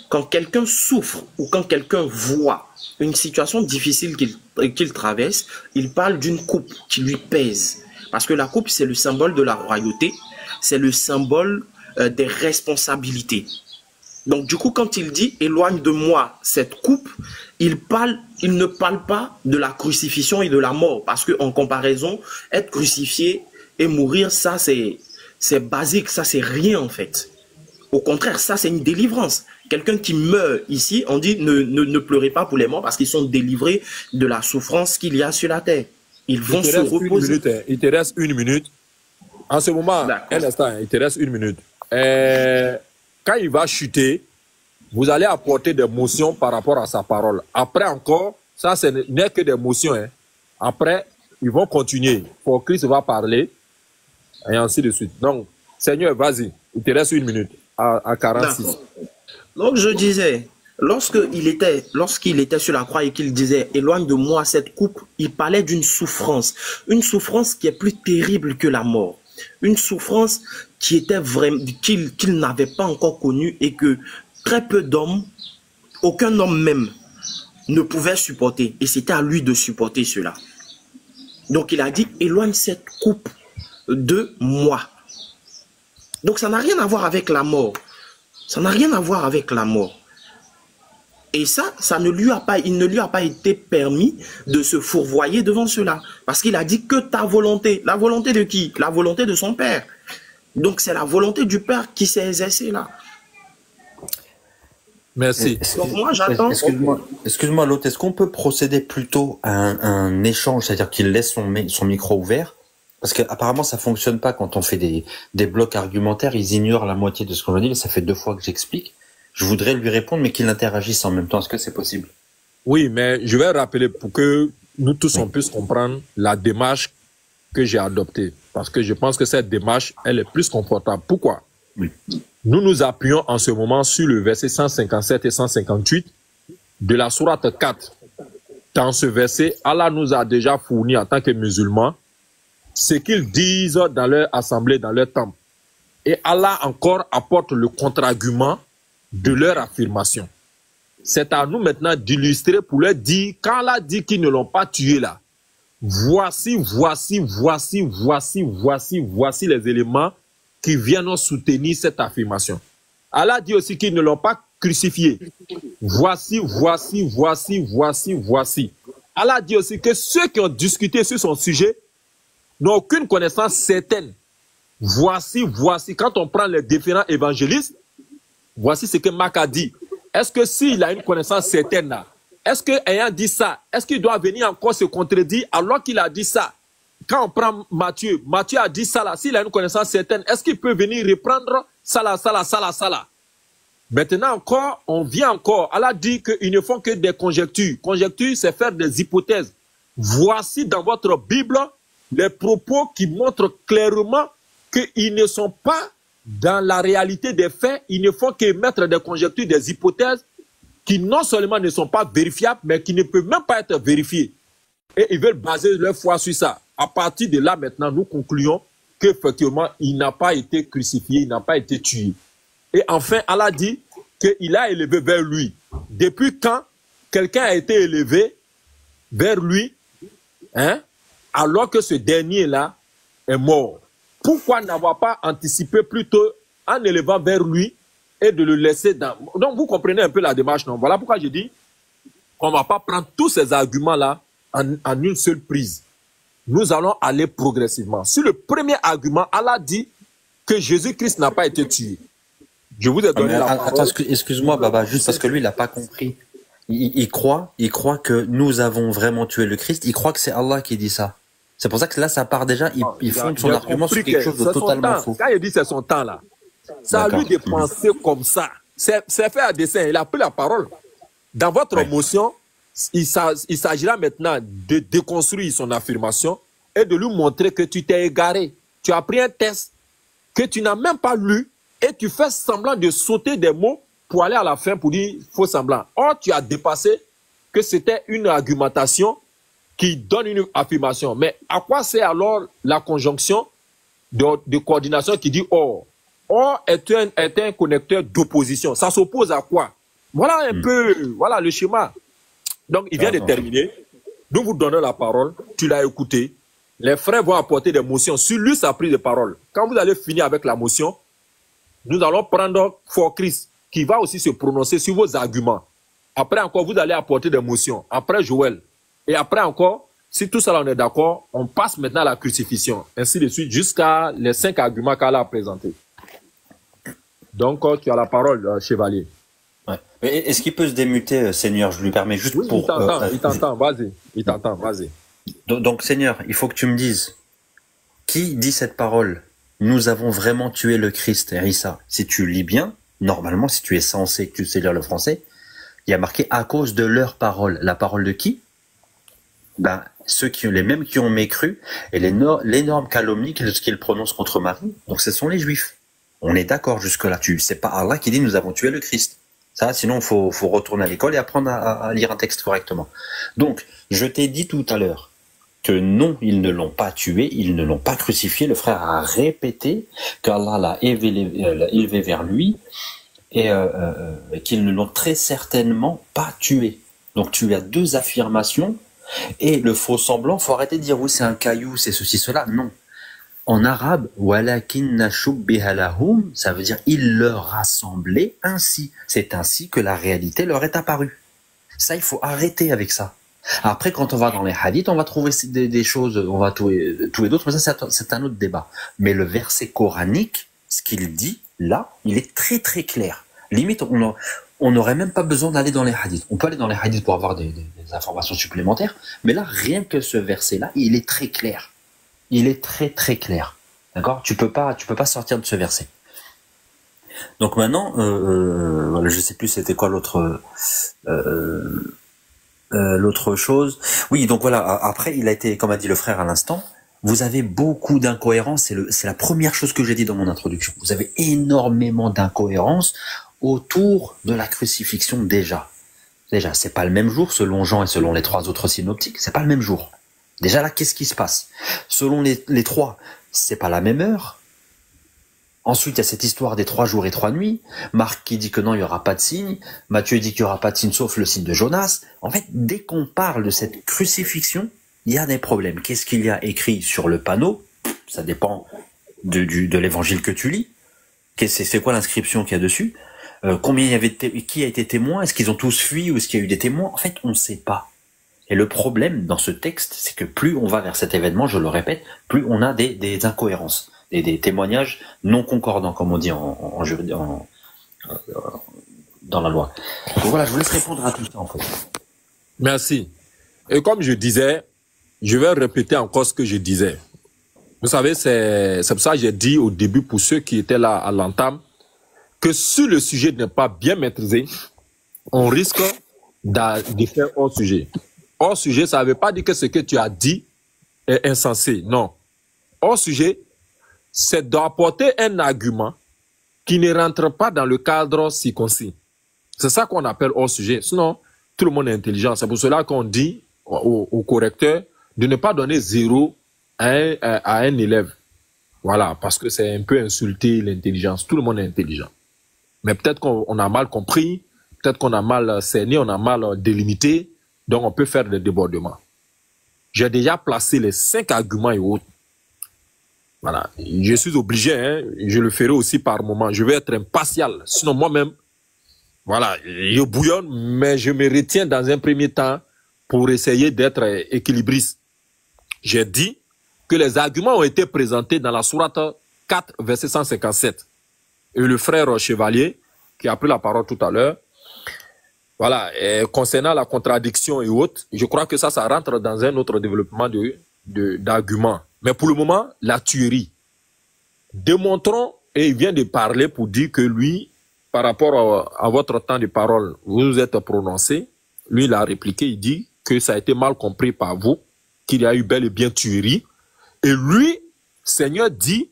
Quand quelqu'un souffre ou quand quelqu'un voit une situation difficile qu'il traverse, il parle d'une coupe qui lui pèse. Parce que la coupe, c'est le symbole de la royauté, c'est le symbole des responsabilités. Donc du coup, quand il dit « éloigne de moi cette coupe », il ne parle pas de la crucifixion et de la mort. Parce qu'en comparaison, être crucifié et mourir, ça c'est basique, ça c'est rien en fait. Au contraire, ça c'est une délivrance. Quelqu'un qui meurt ici, on dit ne pleurez pas pour les morts parce qu'ils sont délivrés de la souffrance qu'il y a sur la terre. Ils vont se reposer. Il te reste 1 minute. En ce moment, un instant, il te reste 1 minute. Quand il va chuter, vous allez apporter des motions par rapport à sa parole. Après encore, ça ce n'est que des motions. Hein. Après, ils vont continuer. Pour Christ va parler et ainsi de suite. Donc, Seigneur, vas-y. Il te reste 1 minute à 46. Donc, je disais, lorsqu'il était sur la croix et qu'il disait « éloigne de moi cette coupe », il parlait d'une souffrance qui est plus terrible que la mort. Une souffrance qui était vraiment, qu'il n'avait pas encore connue et que très peu d'hommes, aucun homme même, ne pouvait supporter. Et c'était à lui de supporter cela. Donc il a dit, éloigne cette coupe de moi. Donc ça n'a rien à voir avec la mort. Ça n'a rien à voir avec la mort. Et ça ne lui a pas, il ne lui a pas été permis de se fourvoyer devant cela. Parce qu'il a dit que ta volonté. La volonté de qui? La volonté de son Père. Donc c'est la volonté du Père qui s'est exercée là. Merci. Donc moi j'attends... Excuse-moi l'autre, est-ce qu'on peut procéder plutôt à un échange, c'est-à-dire qu'il laisse son micro ouvert? Parce qu'apparemment ça fonctionne pas quand on fait des blocs argumentaires, ils ignorent la moitié de ce qu'on dit, ça fait 2 fois que j'explique. Je voudrais lui répondre, mais qu'il interagisse en même temps. Est-ce que c'est possible? Oui, mais je vais rappeler pour que nous tous on puisse comprendre la démarche que j'ai adoptée. Parce que je pense que cette démarche, elle est plus confortable. Pourquoi? Oui. Nous nous appuyons en ce moment sur le verset 157 et 158 de la sourate 4. Dans ce verset, Allah nous a déjà fourni en tant que musulmans ce qu'ils disent dans leur assemblée, dans leur temple. Et Allah encore apporte le contre-argument de leur affirmation. C'est à nous maintenant d'illustrer pour leur dire, quand Allah dit qu'ils ne l'ont pas tué là, voici les éléments qui viennent soutenir cette affirmation. Allah dit aussi qu'ils ne l'ont pas crucifié. Voici. Allah dit aussi que ceux qui ont discuté sur son sujet n'ont aucune connaissance certaine. Voici. Quand on prend les différents évangélistes, voici ce que Marc a dit. Est-ce que s'il a une connaissance certaine là, est-ce qu'ayant dit ça, est-ce qu'il doit venir encore se contredire alors qu'il a dit ça? Quand on prend Matthieu a dit ça là, s'il a une connaissance certaine, est-ce qu'il peut venir reprendre ça là? Maintenant encore, on vient encore. Allah dit qu'ils ne font que des conjectures. Conjectures, c'est faire des hypothèses. Voici dans votre Bible les propos qui montrent clairement qu'ils ne sont pas dans la réalité des faits, ils ne font qu'émettre des conjectures, des hypothèses qui non seulement ne sont pas vérifiables, mais qui ne peuvent même pas être vérifiées. Et ils veulent baser leur foi sur ça. À partir de là, maintenant, nous concluons qu'effectivement, il n'a pas été crucifié, il n'a pas été tué. Et enfin, Allah dit qu'il a élevé vers lui. Depuis quand quelqu'un a été élevé vers lui, alors que ce dernier-là est mort? Pourquoi n'avoir pas anticipé plutôt en élevant vers lui et de le laisser dans... Donc vous comprenez un peu la démarche, non? Voilà pourquoi je dis qu'on ne va pas prendre tous ces arguments-là en une seule prise. Nous allons aller progressivement. Sur le premier argument, Allah dit que Jésus-Christ n'a pas été tué. Je vous ai donné la parole. Attends, excuse-moi Baba, juste parce que lui, il n'a pas compris. Il croit que nous avons vraiment tué le Christ. Il croit que c'est Allah qui dit ça. C'est pour ça que là, ça part déjà, il fonde son argument sur quelque chose de totalement faux. Quand il dit c'est son temps là, ça a lui de penser comme ça. C'est fait à dessein, il a pris la parole. Dans votre motion, il s'agira maintenant de déconstruire son affirmation et de lui montrer que tu t'es égaré. Tu as pris un test que tu n'as même pas lu et tu fais semblant de sauter des mots pour aller à la fin pour dire faux semblant. Or, tu as dépassé que c'était une argumentation qui donne une affirmation. Mais à quoi sert alors la conjonction de coordination qui dit or? Or est un connecteur d'opposition. Ça s'oppose à quoi? Voilà un peu, voilà le schéma. Donc il vient de terminer. Nous vous donnons la parole. Tu l'as écouté. Les frères vont apporter des motions sur lui, sa prise de parole. Quand vous allez finir avec la motion, nous allons prendre For Christ qui va aussi se prononcer sur vos arguments. Après encore, vous allez apporter des motions. Après Joël. Et après encore, si tout ça on est d'accord, on passe maintenant à la crucifixion. Ainsi de suite, jusqu'à les 5 arguments qu'elle a présentés. Donc, tu as la parole, chevalier. Ouais. Est-ce qu'il peut se démuter, Seigneur? Je lui permets juste pour... Il t'entend, vas-y. Il t'entend, vas-y. Donc, Seigneur, il faut que tu me dises, qui dit cette parole? Nous avons vraiment tué le Christ, Rissa. Si tu lis bien, normalement, si tu es censé, que tu sais lire le français, il y a marqué à cause de leur parole. La parole de qui? Ben, les mêmes qui ont mécru et l'énorme calomnie qu'ils prononcent contre Marie. Donc, ce sont les Juifs. On est d'accord jusque-là. C'est pas Allah qui dit nous avons tué le Christ. Ça, sinon, faut retourner à l'école et apprendre à lire un texte correctement. Donc, je t'ai dit tout à l'heure que non, ils ne l'ont pas tué, ils ne l'ont pas crucifié. Le frère a répété qu'Allah l'a élevé vers lui et qu'ils ne l'ont très certainement pas tué. Donc tu as deux affirmations, et le faux semblant, faut arrêter de dire oui c'est un caillou, c'est ceci, cela. Non. En arabe, walakin shubbiha lahum, ça veut dire il leur a semblé ainsi. C'est ainsi que la réalité leur est apparue. Ça, il faut arrêter avec ça. Après, quand on va dans les hadiths, on va trouver des choses, on va trouver d'autres, mais ça c'est un autre débat. Mais le verset coranique, ce qu'il dit là, il est très très clair. Limite, on n'aurait même pas besoin d'aller dans les hadiths. On peut aller dans les hadiths pour avoir des informations supplémentaires, mais là, rien que ce verset-là, il est très clair. Il est très très clair. D'accord ? Tu peux pas sortir de ce verset. Donc maintenant, voilà, je sais plus c'était quoi l'autre chose. Oui, donc voilà, après il a été, comme a dit le frère à l'instant, vous avez beaucoup d'incohérences, c'est la première chose que j'ai dit dans mon introduction. Vous avez énormément d'incohérences autour de la crucifixion déjà. Déjà, c'est pas le même jour selon Jean et selon les trois autres synoptiques, c'est pas le même jour. Déjà là, qu'est-ce qui se passe? Selon les trois, c'est pas la même heure. Ensuite, il y a cette histoire des 3 jours et 3 nuits. Marc qui dit que non, il n'y aura pas de signe. Matthieu dit qu'il n'y aura pas de signe sauf le signe de Jonas. En fait, dès qu'on parle de cette crucifixion, il y a des problèmes. Qu'est-ce qu'il y a écrit sur le panneau? Ça dépend de l'évangile que tu lis. C'est quoi l'inscription qu'il y a dessus? Combien il y avait qui a été témoin? Est-ce qu'ils ont tous fui ou est-ce qu'il y a eu des témoins? En fait, on ne sait pas. Et le problème dans ce texte, c'est que plus on va vers cet événement, je le répète, plus on a des incohérences. Et des témoignages non concordants, comme on dit dans la loi. Donc voilà, je vous laisse répondre à tout ça, en fait. Merci. Et comme je disais, je vais répéter encore ce que je disais. Vous savez, c'est pour ça que j'ai dit au début, pour ceux qui étaient là à l'entame, que si le sujet n'est pas bien maîtrisé, on risque de faire hors sujet. Hors sujet, ça ne veut pas dire que ce que tu as dit est insensé. Non. Hors sujet, c'est d'apporter un argument qui ne rentre pas dans le cadre circoncis. C'est ça qu'on appelle hors sujet. Sinon, tout le monde est intelligent. C'est pour cela qu'on dit au correcteur de ne pas donner 0 à un élève. Voilà, parce que c'est un peu insulter l'intelligence. Tout le monde est intelligent. Mais peut-être qu'on a mal compris, peut-être qu'on a mal cerné, on a mal délimité, donc on peut faire des débordements. J'ai déjà placé les 5 arguments et autres. Voilà, je suis obligé, hein, je le ferai aussi par moment. Je vais être impartial, sinon moi-même, voilà, je bouillonne, mais je me retiens dans un premier temps pour essayer d'être équilibriste. J'ai dit que les arguments ont été présentés dans la sourate 4, verset 157. Et le frère Chevalier, qui a pris la parole tout à l'heure, voilà, et concernant la contradiction et autres, je crois que ça rentre dans un autre développement d'arguments. Mais pour le moment, la tuerie. Démontrons, et il vient de parler pour dire que lui, par rapport à votre temps de parole, vous êtes prononcé. Lui, il a répliqué, il dit que ça a été mal compris par vous, qu'il y a eu bel et bien tuerie. Et lui, Seigneur dit,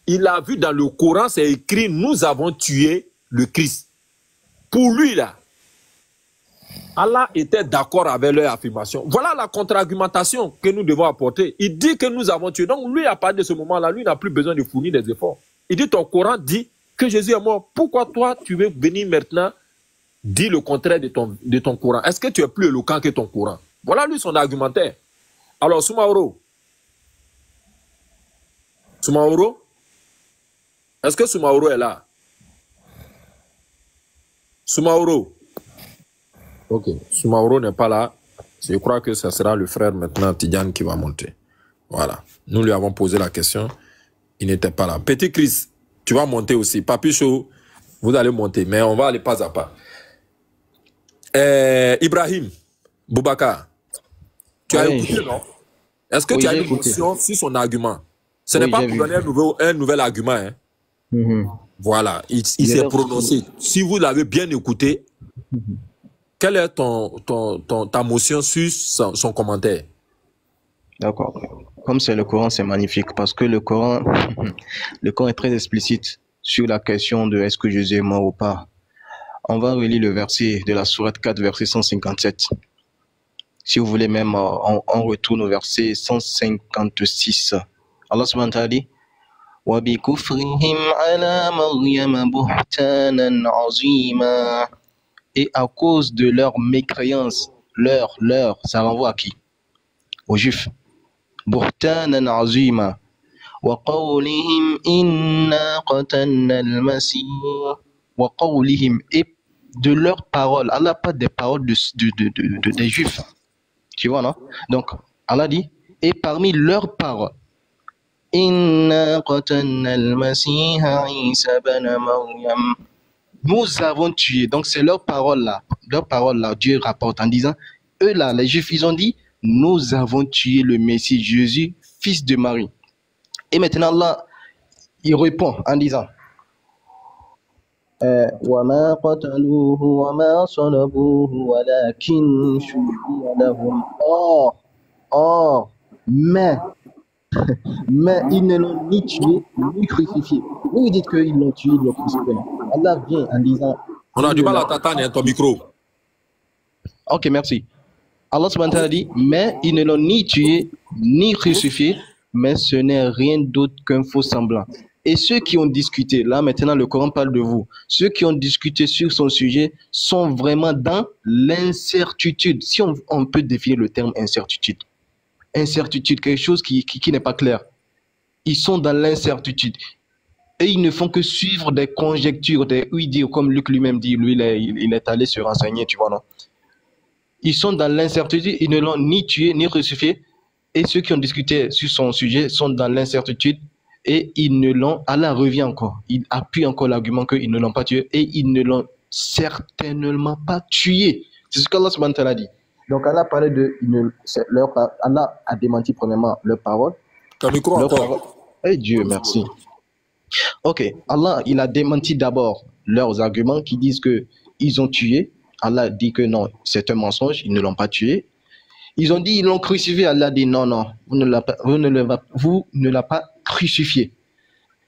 il a vu dans le Coran, c'est écrit, nous avons tué le Christ. Pour lui, là, Allah était d'accord avec leur affirmation. Voilà la contre-argumentation que nous devons apporter. Il dit que nous avons tué. Donc lui, à partir de ce moment-là, lui n'a plus besoin de fournir des efforts. Il dit, ton Coran dit que Jésus est mort. Pourquoi toi, tu veux venir maintenant dire le contraire de ton Coran? Est-ce que tu es plus éloquent que ton Coran? Voilà lui son argumentaire. Alors, Soumaoro, est-ce que Soumaoro est là? Soumaoro. Ok, Soumaoro n'est pas là. Je crois que ce sera le frère maintenant, Tidiane, qui va monter. Voilà. Nous lui avons posé la question. Il n'était pas là. Petit Chris, tu vas monter aussi. Papi Chaud, vous allez monter. Mais on va aller pas à pas. Ibrahim, Boubacar, tu as écouté, non? Est-ce que tu as une question sur son argument? Ce n'est pas pour donner un nouvel argument. Hein? Voilà, il s'est prononcé. Si vous l'avez bien écouté, quelle est ta motion sur son commentaire? D'accord. Comme c'est le Coran, c'est magnifique parce que le Coran est très explicite sur la question de est-ce que Jésus est mort ou pas. On va relire le verset de la sourate 4, verset 157. Si vous voulez même, on retourne au verset 156. Allah subhanahu wa ta'ala dit وبكفرهم على مريم بهتانا عظيما. Et à cause de leur mécréance, ça renvoie à qui? Aux Juifs. بهتانا عظيما. وقولهم إنا قتلنا المسيح. وقولهم, et de leurs paroles. Allah pas des paroles des Juifs. Tu vois, non? Donc, Allah dit, et parmi leurs paroles, Inna qatalna al-Masiha Isa ibn Maryam. Nous avons tué. Donc, c'est leur parole là. Leur parole là, Dieu rapporte en disant, eux là, les Juifs, ils ont dit, nous avons tué le Messie Jésus, fils de Marie. Et maintenant là, il répond en disant, وما قتلوه وما صلبوه ولكن شبه لهم. Or, mais ils ne l'ont ni tué ni crucifié. Vous dites qu'ils l'ont tué, ils l'ont crucifié. Allah vient en disant. On a du mal à t'attendre, ton micro. Ok, merci. Allah subhanahu wa ta'ala dit, mais ils ne l'ont ni tué ni crucifié, mais ce n'est rien d'autre qu'un faux semblant. Et ceux qui ont discuté, là maintenant le Coran parle de vous, ceux qui ont discuté sur son sujet sont vraiment dans l'incertitude. Si on peut définir le terme incertitude. Incertitude, quelque chose qui n'est pas clair. Ils sont dans l'incertitude. Et ils ne font que suivre des conjectures, des oui-dire, comme Luc lui-même dit. Lui, il est allé se renseigner, tu vois, non? Ils sont dans l'incertitude, ils ne l'ont ni tué, ni crucifié. Et ceux qui ont discuté sur son sujet sont dans l'incertitude. Et ils ne l'ont, Allah revient encore. Il appuie encore l'argument qu'ils ne l'ont pas tué. Et ils ne l'ont certainement pas tué. C'est ce qu'Allah subhanahu wa ta'ala dit. Donc Allah parlait de Allah a démenti premièrement leurs paroles. Eh Dieu, merci. Ok, Allah il a démenti d'abord leurs arguments qui disent que ils ont tué. Allah dit que non, c'est un mensonge, ils ne l'ont pas tué. Ils ont dit ils l'ont crucifié. Allah dit non, vous ne l'avez pas crucifié.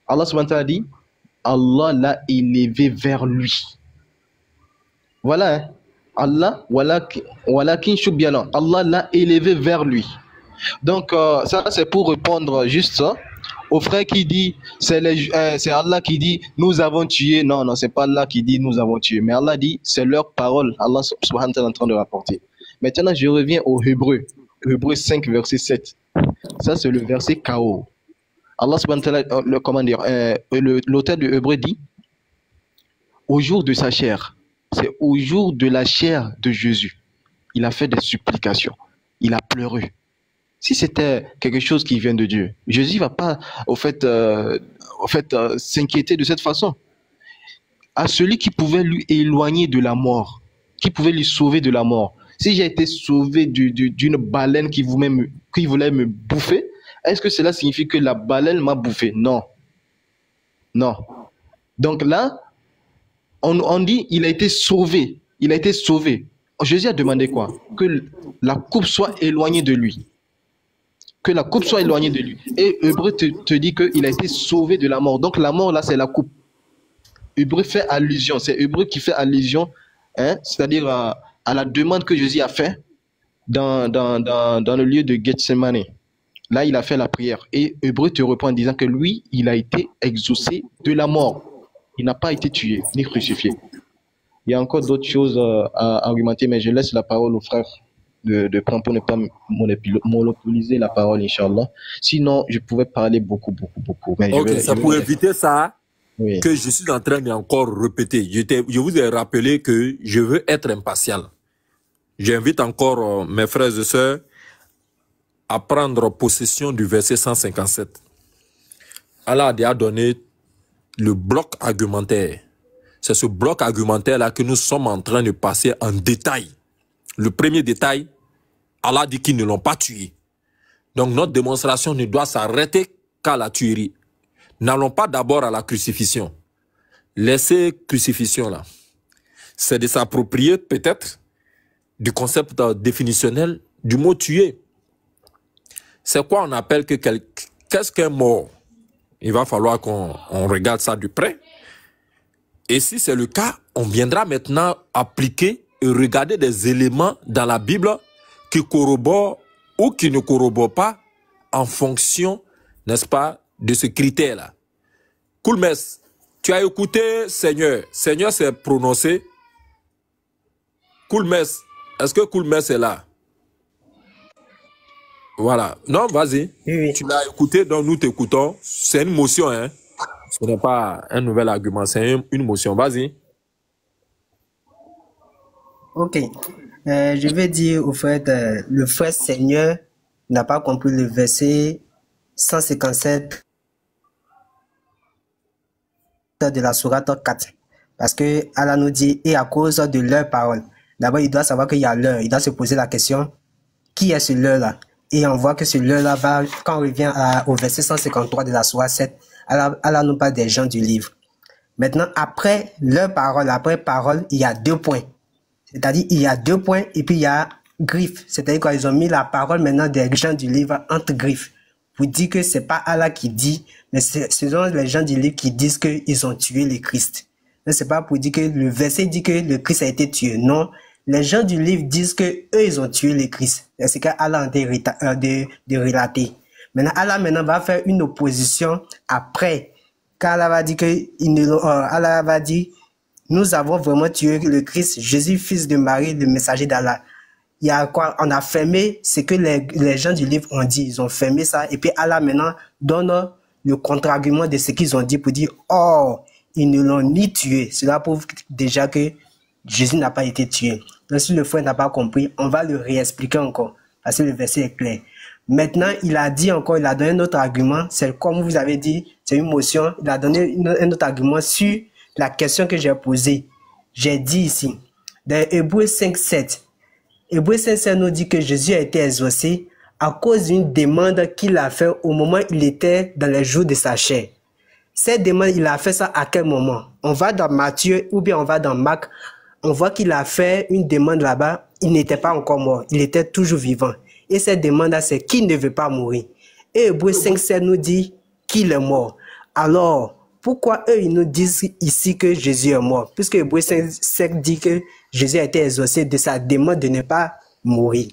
Allah subhanahu wa ta'ala dit Allah l'a élevé vers lui. Voilà, hein. Allah l'a élevé vers lui. Donc, ça, c'est pour répondre juste ça au frère qui dit, c'est Allah qui dit, nous avons tué. Non, c'est pas Allah qui dit, nous avons tué. Mais Allah dit, c'est leur parole. Allah subhanahu wa ta'ala est en train de rapporter. Maintenant, je reviens au Hébreu. Hébreu 5, verset 7. Ça, c'est le verset KO. Allah subhanahu wa ta'ala, comment dire, l'auteur de Hébreu dit, au jour de sa chair, c'est au jour de la chair de Jésus, il a fait des supplications, il a pleuré. Si c'était quelque chose qui vient de Dieu, Jésus ne va pas, s'inquiéter de cette façon. À celui qui pouvait lui éloigner de la mort, qui pouvait lui sauver de la mort. Si j'ai été sauvé d'une baleine qui voulait me bouffer, est-ce que cela signifie que la baleine m'a bouffé? Non. Non. Donc là, on dit il a été sauvé. Il a été sauvé. Jésus a demandé quoi? Que la coupe soit éloignée de lui. Que la coupe soit éloignée de lui. Et Hébreu te dit qu'il a été sauvé de la mort. Donc la mort là, c'est la coupe. Hébreu fait allusion. C'est Hébreu qui fait allusion, hein, c'est-à-dire à la demande que Jésus a fait dans le lieu de Gethsemane. Là, il a fait la prière. Et Hébreu te répond en disant que lui, il a été exaucé de la mort. Il n'a pas été tué, ni crucifié. Il y a encore d'autres choses à argumenter, mais je laisse la parole au frère de prendre pour ne pas monopoliser la parole, Inch'Allah. Sinon, je pouvais parler beaucoup. Mais ok, pour éviter ça, oui, que je suis en train d'encore répéter. Je vous ai rappelé que je veux être impartial. J'invite encore mes frères et sœurs à prendre possession du verset 157. Allah a donné le bloc argumentaire. C'est ce bloc argumentaire-là que nous sommes en train de passer en détail. Le premier détail, Allah dit qu'ils ne l'ont pas tué. Donc notre démonstration ne doit s'arrêter qu'à la tuerie. N'allons pas d'abord à la crucifixion. Laissez crucifixion là. C'est de s'approprier peut-être du concept définitionnel du mot tuer. C'est quoi on appelle que qu'est-ce qu'un mort? Il va falloir qu'on regarde ça de près. Et si c'est le cas, on viendra maintenant appliquer et regarder des éléments dans la Bible qui corroborent ou qui ne corroborent pas en fonction, n'est-ce pas, de ce critère-là. Koulmes, tu as écouté Seigneur. Seigneur s'est prononcé. Koulmes, est-ce que Koulmes est là? Voilà. Non, vas-y. Oui. Tu l'as écouté, donc nous t'écoutons. C'est une motion, hein. Ce n'est pas un nouvel argument, c'est une motion. Vas-y. Ok. Je vais dire au frère, le frère Seigneur n'a pas compris le verset 157 de la sourate 4. Parce que Allah nous dit, et à cause de leur parole. D'abord, il doit savoir qu'il y a l'heure. Il doit se poser la question, qui est ce leur-là? Et on voit que ce leur-là va, quand on revient au verset 153 de la sourate 7, Allah nous parle des gens du livre. Maintenant, après leur parole, après parole, il y a 2 points. C'est-à-dire, il y a 2 points et puis il y a griffes. C'est-à-dire qu'ils ont mis la parole maintenant des gens du livre entre griffes. Pour dire que c'est pas Allah qui dit, mais ce sont les gens du livre qui disent qu'ils ont tué le Christ. Mais c'est pas pour dire que le verset dit que le Christ a été tué. Non. Les gens du livre disent que eux ils ont tué le Christ. C'est qu'Allah a été de relater. Maintenant, Allah va faire une opposition après. Quand Allah va dire Allah va dire, nous avons vraiment tué le Christ, Jésus, fils de Marie, le messager d'Allah. Il y a quoi? On a fermé ce que les gens du livre ont dit. Ils ont fermé ça. Et puis Allah maintenant donne le contre-argument de ce qu'ils ont dit pour dire, oh, ils ne l'ont ni tué. Cela prouve déjà que Jésus n'a pas été tué. Donc si le frère n'a pas compris, on va le réexpliquer encore. Parce que le verset est clair. Maintenant, il a dit encore, il a donné un autre argument. C'est comme vous avez dit, c'est une motion. Il a donné un autre argument sur la question que j'ai posée. J'ai dit ici, dans Hébreux 5:7, Hébreux 5:7 nous dit que Jésus a été exaucé à cause d'une demande qu'il a fait au moment où il était dans les jours de sa chair. Cette demande, il a fait ça à quel moment? On va dans Matthieu ou bien on va dans Marc, on voit qu'il a fait une demande là-bas, il n'était pas encore mort, il était toujours vivant. Et cette demande-là, c'est qu'il ne veut pas mourir. Et Hébreux 5:7 nous dit qu'il est mort. Alors, pourquoi eux, ils nous disent ici que Jésus est mort? Puisque Hébreux 5:7 dit que Jésus a été exaucé de sa demande de ne pas mourir.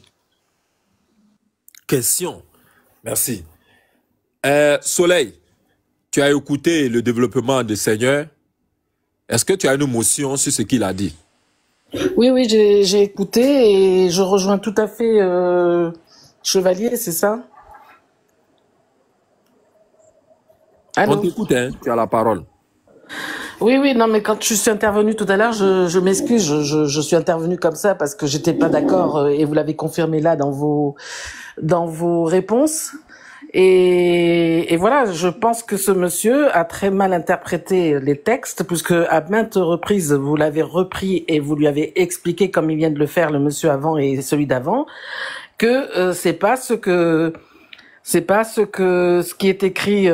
Question. Merci. Soleil, tu as écouté le développement du Seigneur. Est-ce que tu as une motion sur ce qu'il a dit? Oui, j'ai écouté et je rejoins tout à fait Chevalier, c'est ça? Allô? On t'écoute, hein, tu as la parole. Oui, non, mais quand je suis intervenu tout à l'heure, je m'excuse, je suis intervenu comme ça parce que j'étais pas d'accord et vous l'avez confirmé là dans vos réponses. Et voilà, je pense que ce monsieur a très mal interprété les textes puisque à maintes reprises vous l'avez repris et vous lui avez expliqué comme il vient de le faire le monsieur avant et celui d'avant que c'est pas ce qui est écrit,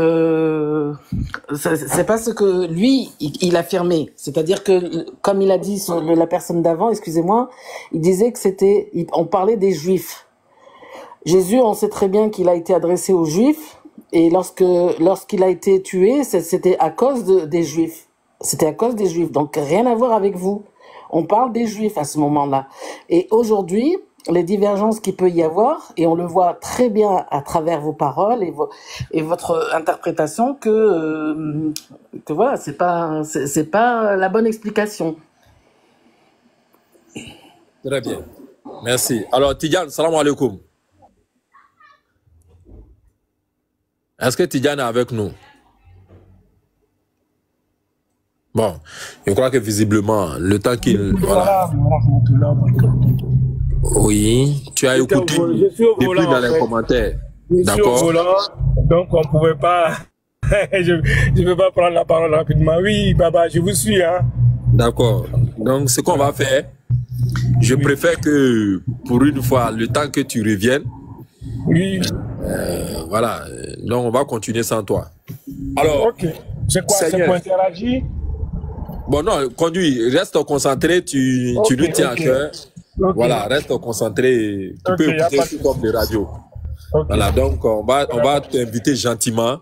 c'est pas ce que lui il affirmait. C'est-à-dire que comme il a dit la personne d'avant, excusez-moi, il disait que on parlait des Juifs. Jésus, on sait très bien qu'il a été adressé aux Juifs et lorsqu'il a été tué, c'était à cause des Juifs. C'était à cause des Juifs. Donc rien à voir avec vous. On parle des Juifs à ce moment-là. Et aujourd'hui, les divergences qu'il peut y avoir, et on le voit très bien à travers vos paroles et votre interprétation que voilà, c'est pas la bonne explication. Très bien. Merci. Alors, Tidjane, salam alaikum. Est-ce que Tidjane est avec nous? Bon, je crois que visiblement, le temps qu'il... Voilà. Oui, tu as écouté depuis dans les commentaires. D'accord. Donc on ne pouvait pas... je ne peux pas prendre la parole rapidement. Oui, Baba, je vous suis. Hein. D'accord. Donc, ce qu'on va faire, je préfère que, pour une fois, le temps que tu reviennes, oui. Voilà. Donc, on va continuer sans toi. Alors, ok. C'est quoi? C'est pour interagir? Bon, non, conduis. Reste concentré. Tu lui tiens à cœur. Okay. Voilà, reste concentré. Tu peux écouter sur comme de radio. Okay. Voilà, donc on va t'inviter gentiment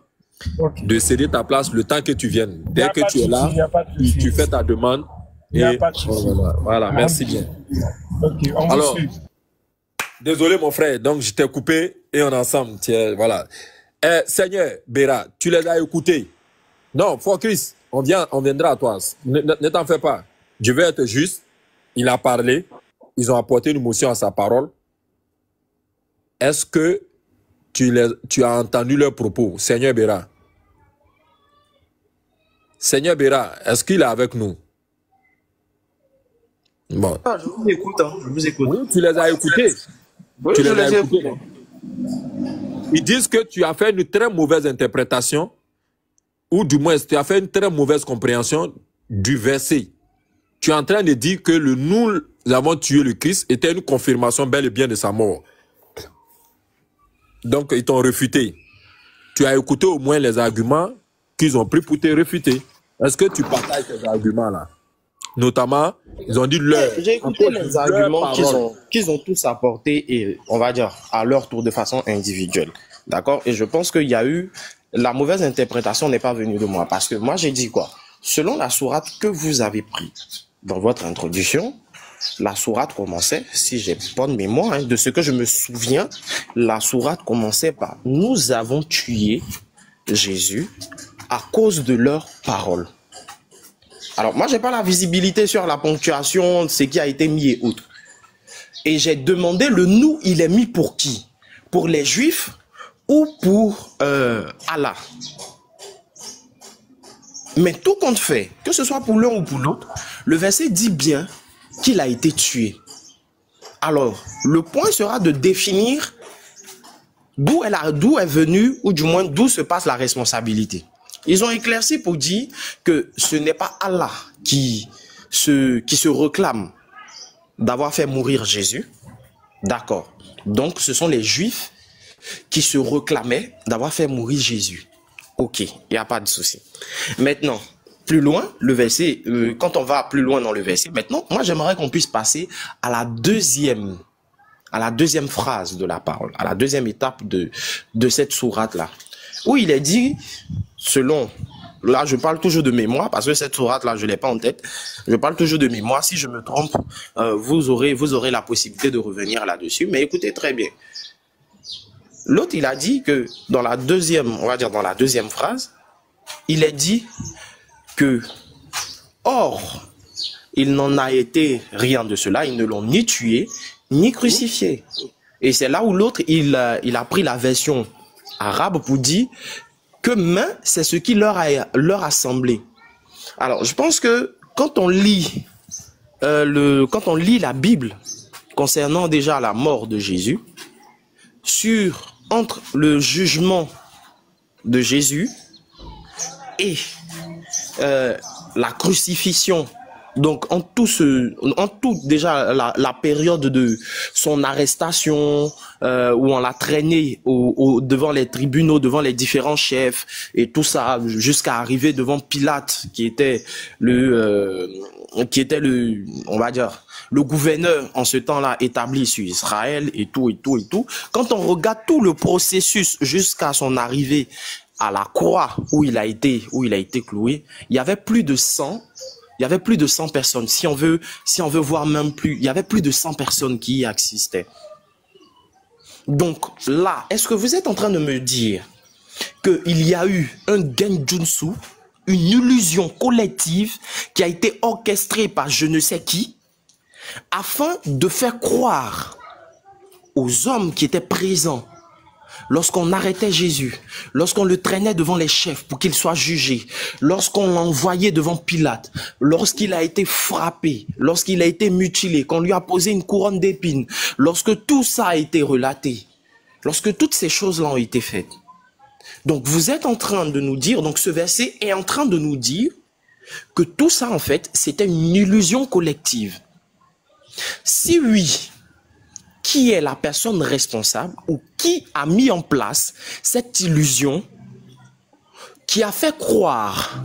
de céder ta place le temps que tu viennes. Dès que tu es là, tu fais ta demande. Voilà, merci bien. Okay, alors, désolé mon frère, donc je t'ai coupé et on est ensemble. Tiens, voilà. Seigneur Béra, tu les as écoutés. Non, Focus, on viendra à toi. Ne t'en fais pas. Je vais être juste. Il a parlé. Ils ont apporté une motion à sa parole. Est-ce que tu as entendu leurs propos, Seigneur Béra? Seigneur Béra, est-ce qu'il est avec nous? Bon. Ah, je vous écoute, hein, je vous écoute. Oui, tu les as écoutés. Oui, Tu je les as les ai écoutés. écoutés. Ils disent que tu as fait une très mauvaise interprétation, ou du moins tu as fait une très mauvaise compréhension du verset. Tu es en train de dire que nous avons tué le Christ était une confirmation bel et bien de sa mort. Donc ils t'ont refuté. Tu as écouté au moins les arguments qu'ils ont pris pour te refuter. Est-ce que tu partages ces arguments-là? Notamment, ils ont dit leur... J'ai écouté les arguments qu'ils ont tous apportés, et on va dire à leur tour de façon individuelle. D'accord? Et je pense qu'il y a eu... La mauvaise interprétation n'est pas venue de moi. Parce que moi, j'ai dit quoi? Selon la sourate que vous avez prise dans votre introduction, la sourate commençait, si j'ai bonne mémoire, hein, de ce que je me souviens, la sourate commençait par « Nous avons tué Jésus à cause de leurs paroles ». Alors, moi, j'ai pas la visibilité sur la ponctuation, ce qui a été mis et autres. Et j'ai demandé le « nous », il est mis pour qui? Pour les Juifs ou pour Allah? Mais tout compte fait, que ce soit pour l'un ou pour l'autre, le verset dit bien qu'il a été tué. Alors, le point sera de définir d'où est venue, ou du moins d'où se passe la responsabilité. Ils ont éclairci pour dire que ce n'est pas Allah qui se réclame d'avoir fait mourir Jésus. D'accord. Donc, ce sont les Juifs qui se réclamaient d'avoir fait mourir Jésus. Ok, il n'y a pas de souci. Maintenant, plus loin, le verset, quand on va plus loin dans le verset, maintenant, moi j'aimerais qu'on puisse passer à la deuxième phrase de la parole, à la deuxième étape de cette sourate-là, où il est dit, selon, là je parle toujours de mémoire, parce que cette sourate-là, je ne l'ai pas en tête, je parle toujours de mémoire, si je me trompe, vous aurez la possibilité de revenir là-dessus, mais écoutez très bien. L'autre, il a dit que dans la deuxième, on va dire dans la deuxième phrase, il est dit que, or, il n'en a été rien de cela, ils ne l'ont ni tué, ni crucifié. Et c'est là où l'autre, il a pris la version arabe pour dire que main, c'est ce qui leur a semblé. Alors, je pense que quand on lit la Bible concernant déjà la mort de Jésus, entre le jugement de Jésus et la crucifixion, donc en tout déjà la période de son arrestation, où on l'a traîné devant les tribunaux, devant les différents chefs et tout ça, jusqu'à arriver devant Pilate, qui était on va dire, le gouverneur en ce temps-là établi sur Israël et tout. Quand on regarde tout le processus jusqu'à son arrivée à la croix où il a été cloué, il y avait plus de 100 personnes. Si on veut voir même plus, il y avait plus de 100 personnes qui y assistaient. Donc là, est-ce que vous êtes en train de me dire qu'il y a eu un genjutsu, une illusion collective qui a été orchestrée par je ne sais qui, afin de faire croire aux hommes qui étaient présents lorsqu'on arrêtait Jésus, lorsqu'on le traînait devant les chefs pour qu'il soit jugé, lorsqu'on l'envoyait devant Pilate, lorsqu'il a été frappé, lorsqu'il a été mutilé, qu'on lui a posé une couronne d'épines, lorsque tout ça a été relaté, lorsque toutes ces choses-là ont été faites. Donc vous êtes en train de nous dire, donc ce verset est en train de nous dire que tout ça en fait, c'était une illusion collective. Si oui, qui est la personne responsable ou qui a mis en place cette illusion qui a fait croire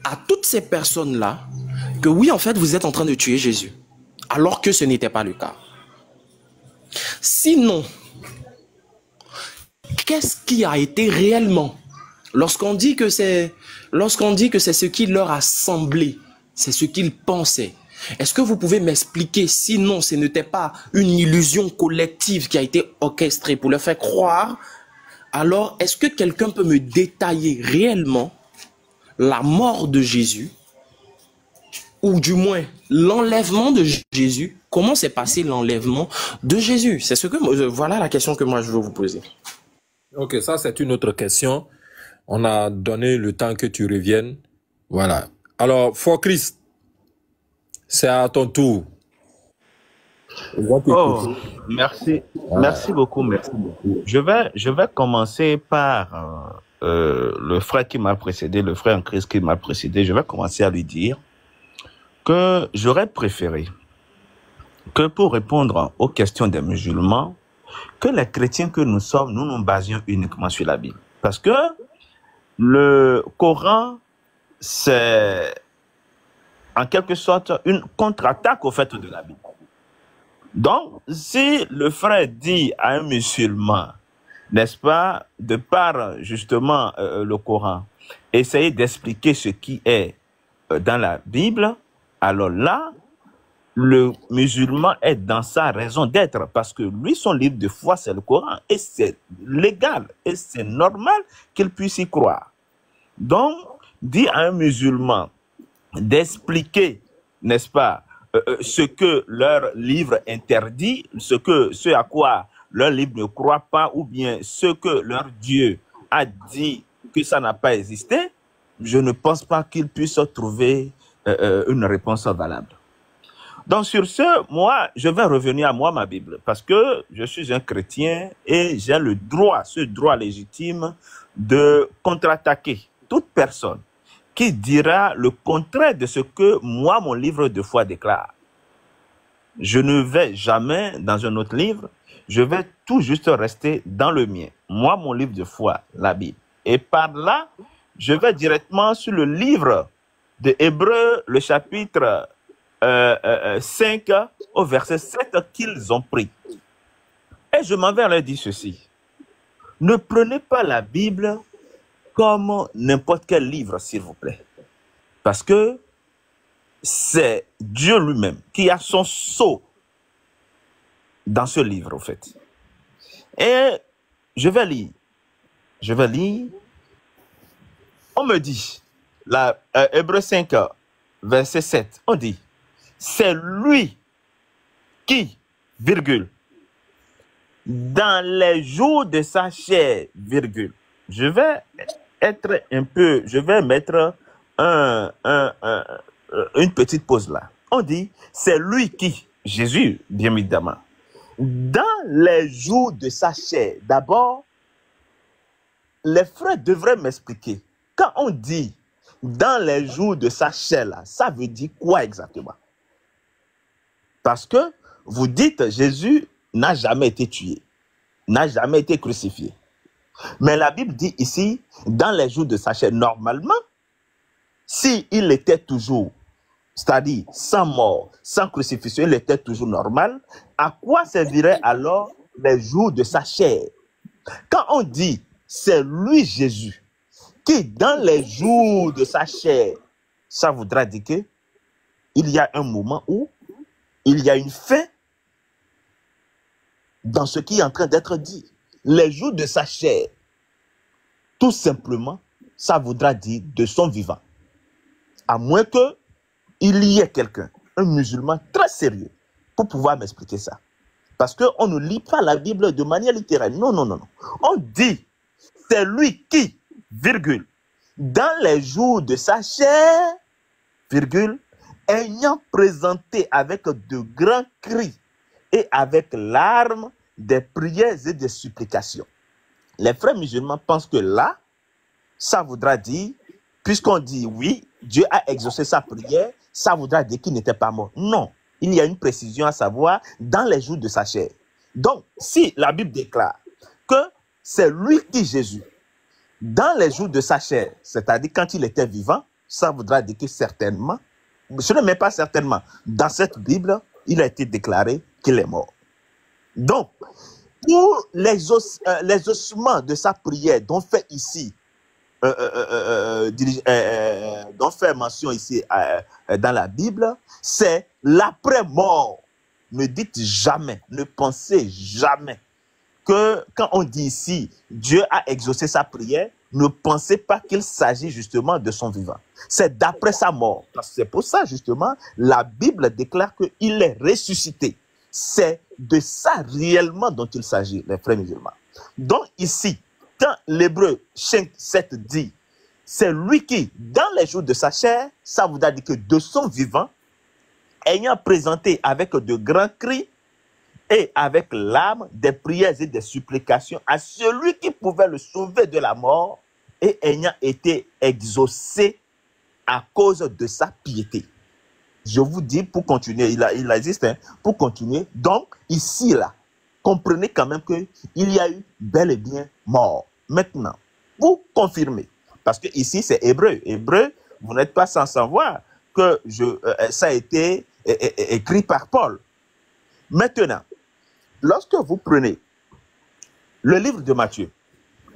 à toutes ces personnes-là que oui, en fait, vous êtes en train de tuer Jésus, alors que ce n'était pas le cas. Sinon, qu'est-ce qui a été réellement? Lorsqu'on dit que c'est ce qui leur a semblé, c'est ce qu'ils pensaient. Est-ce que vous pouvez m'expliquer, sinon ce n'était pas une illusion collective qui a été orchestrée pour leur faire croire? Alors, est-ce que quelqu'un peut me détailler réellement la mort de Jésus, ou du moins l'enlèvement de Jésus. Comment s'est passé l'enlèvement de Jésus? C'est ce que voilà la question que moi je veux vous poser. Ok, ça c'est une autre question. On a donné le temps que tu reviennes. Voilà. Alors, For Christ, c'est à ton tour. Oh, merci. Merci beaucoup, merci beaucoup. Je vais commencer par le frère qui m'a précédé, le frère en Christ qui m'a précédé. Je vais commencer à lui dire que j'aurais préféré que pour répondre aux questions des musulmans, que les chrétiens que nous sommes, nous nous basions uniquement sur la Bible. Parce que le Coran, c'est en quelque sorte une contre-attaque au fait de la Bible. Donc, si le frère dit à un musulman, n'est-ce pas, de par justement le Coran, essayer d'expliquer ce qui est dans la Bible, alors là, le musulman est dans sa raison d'être parce que lui, son livre de foi, c'est le Coran et c'est légal et c'est normal qu'il puisse y croire. Donc, dit à un musulman d'expliquer, n'est-ce pas, ce que leur livre interdit, ce à quoi leur livre ne croit pas, ou bien ce que leur Dieu a dit que ça n'a pas existé, je ne pense pas qu'ils puissent trouver une réponse valable. Donc sur ce, moi, je vais revenir à moi, ma Bible, parce que je suis un chrétien et j'ai le droit, ce droit légitime de contre-attaquer toute personne qui dira le contraire de ce que moi, mon livre de foi déclare. Je ne vais jamais dans un autre livre, je vais tout juste rester dans le mien. Moi, mon livre de foi, la Bible. Et par là, je vais directement sur le livre de Hébreux, le chapitre 5 au verset 7 qu'ils ont pris. Et je m'en vais leur dire ceci. Ne prenez pas la Bible comme n'importe quel livre, s'il vous plaît. Parce que c'est Dieu lui-même qui a son sceau dans ce livre, au fait. Et je vais lire. Je vais lire. On me dit, Hébreux 5, verset 7, on dit, c'est lui qui, virgule, dans les jours de sa chair, virgule, je vais mettre une petite pause là. On dit, c'est lui qui, Jésus, bien évidemment, dans les jours de sa chair. D'abord, les frères devraient m'expliquer. Quand on dit dans les jours de sa chair là, ça veut dire quoi exactement? Parce que vous dites Jésus n'a jamais été tué, n'a jamais été crucifié. Mais la Bible dit ici, dans les jours de sa chair, normalement, s'il était toujours, c'est-à-dire sans mort, sans crucifixion, il était toujours normal, à quoi serviraient alors les jours de sa chair? Quand on dit c'est lui Jésus qui dans les jours de sa chair, ça voudra dire que il y a un moment où il y a une fin dans ce qui est en train d'être dit. Les jours de sa chair, tout simplement, ça voudra dire de son vivant. À moins que il y ait quelqu'un, un musulman très sérieux, pour pouvoir m'expliquer ça. Parce qu'on ne lit pas la Bible de manière littérale. Non, non, non, non. On dit, c'est lui qui, virgule, dans les jours de sa chair, virgule, ayant présenté avec de grands cris et avec larmes des prières et des supplications. Les frères musulmans pensent que là, ça voudra dire, puisqu'on dit oui, Dieu a exaucé sa prière, ça voudra dire qu'il n'était pas mort. Non, il y a une précision à savoir dans les jours de sa chair. Donc, si la Bible déclare que c'est lui qui, Jésus, dans les jours de sa chair, c'est-à-dire quand il était vivant, ça voudra dire que certainement, ce n'est même pas certainement, dans cette Bible, il a été déclaré qu'il est mort. Donc, pour les ossements de sa prière dont fait ici, dont fait mention ici dans la Bible, c'est l'après-mort. Ne dites jamais, ne pensez jamais que quand on dit ici, Dieu a exaucé sa prière, ne pensez pas qu'il s'agit justement de son vivant. C'est d'après sa mort. C'est pour ça justement, la Bible déclare qu'il est ressuscité. C'est de ça réellement dont il s'agit, les frères musulmans. Donc ici, quand l'Hébreu 5:7 dit, c'est lui qui, dans les jours de sa chair, ça voudrait dire que de son vivant, ayant présenté avec de grands cris et avec l'âme des prières et des supplications à celui qui pouvait le sauver de la mort et ayant été exaucé à cause de sa piété. Je vous dis, pour continuer, il existe, hein, pour continuer. Donc, ici, là, comprenez quand même qu'il y a eu bel et bien mort. Maintenant, pour confirmer, parce que ici, c'est hébreu. Hébreu, vous n'êtes pas sans savoir que ça a été écrit par Paul. Maintenant, lorsque vous prenez le livre de Matthieu,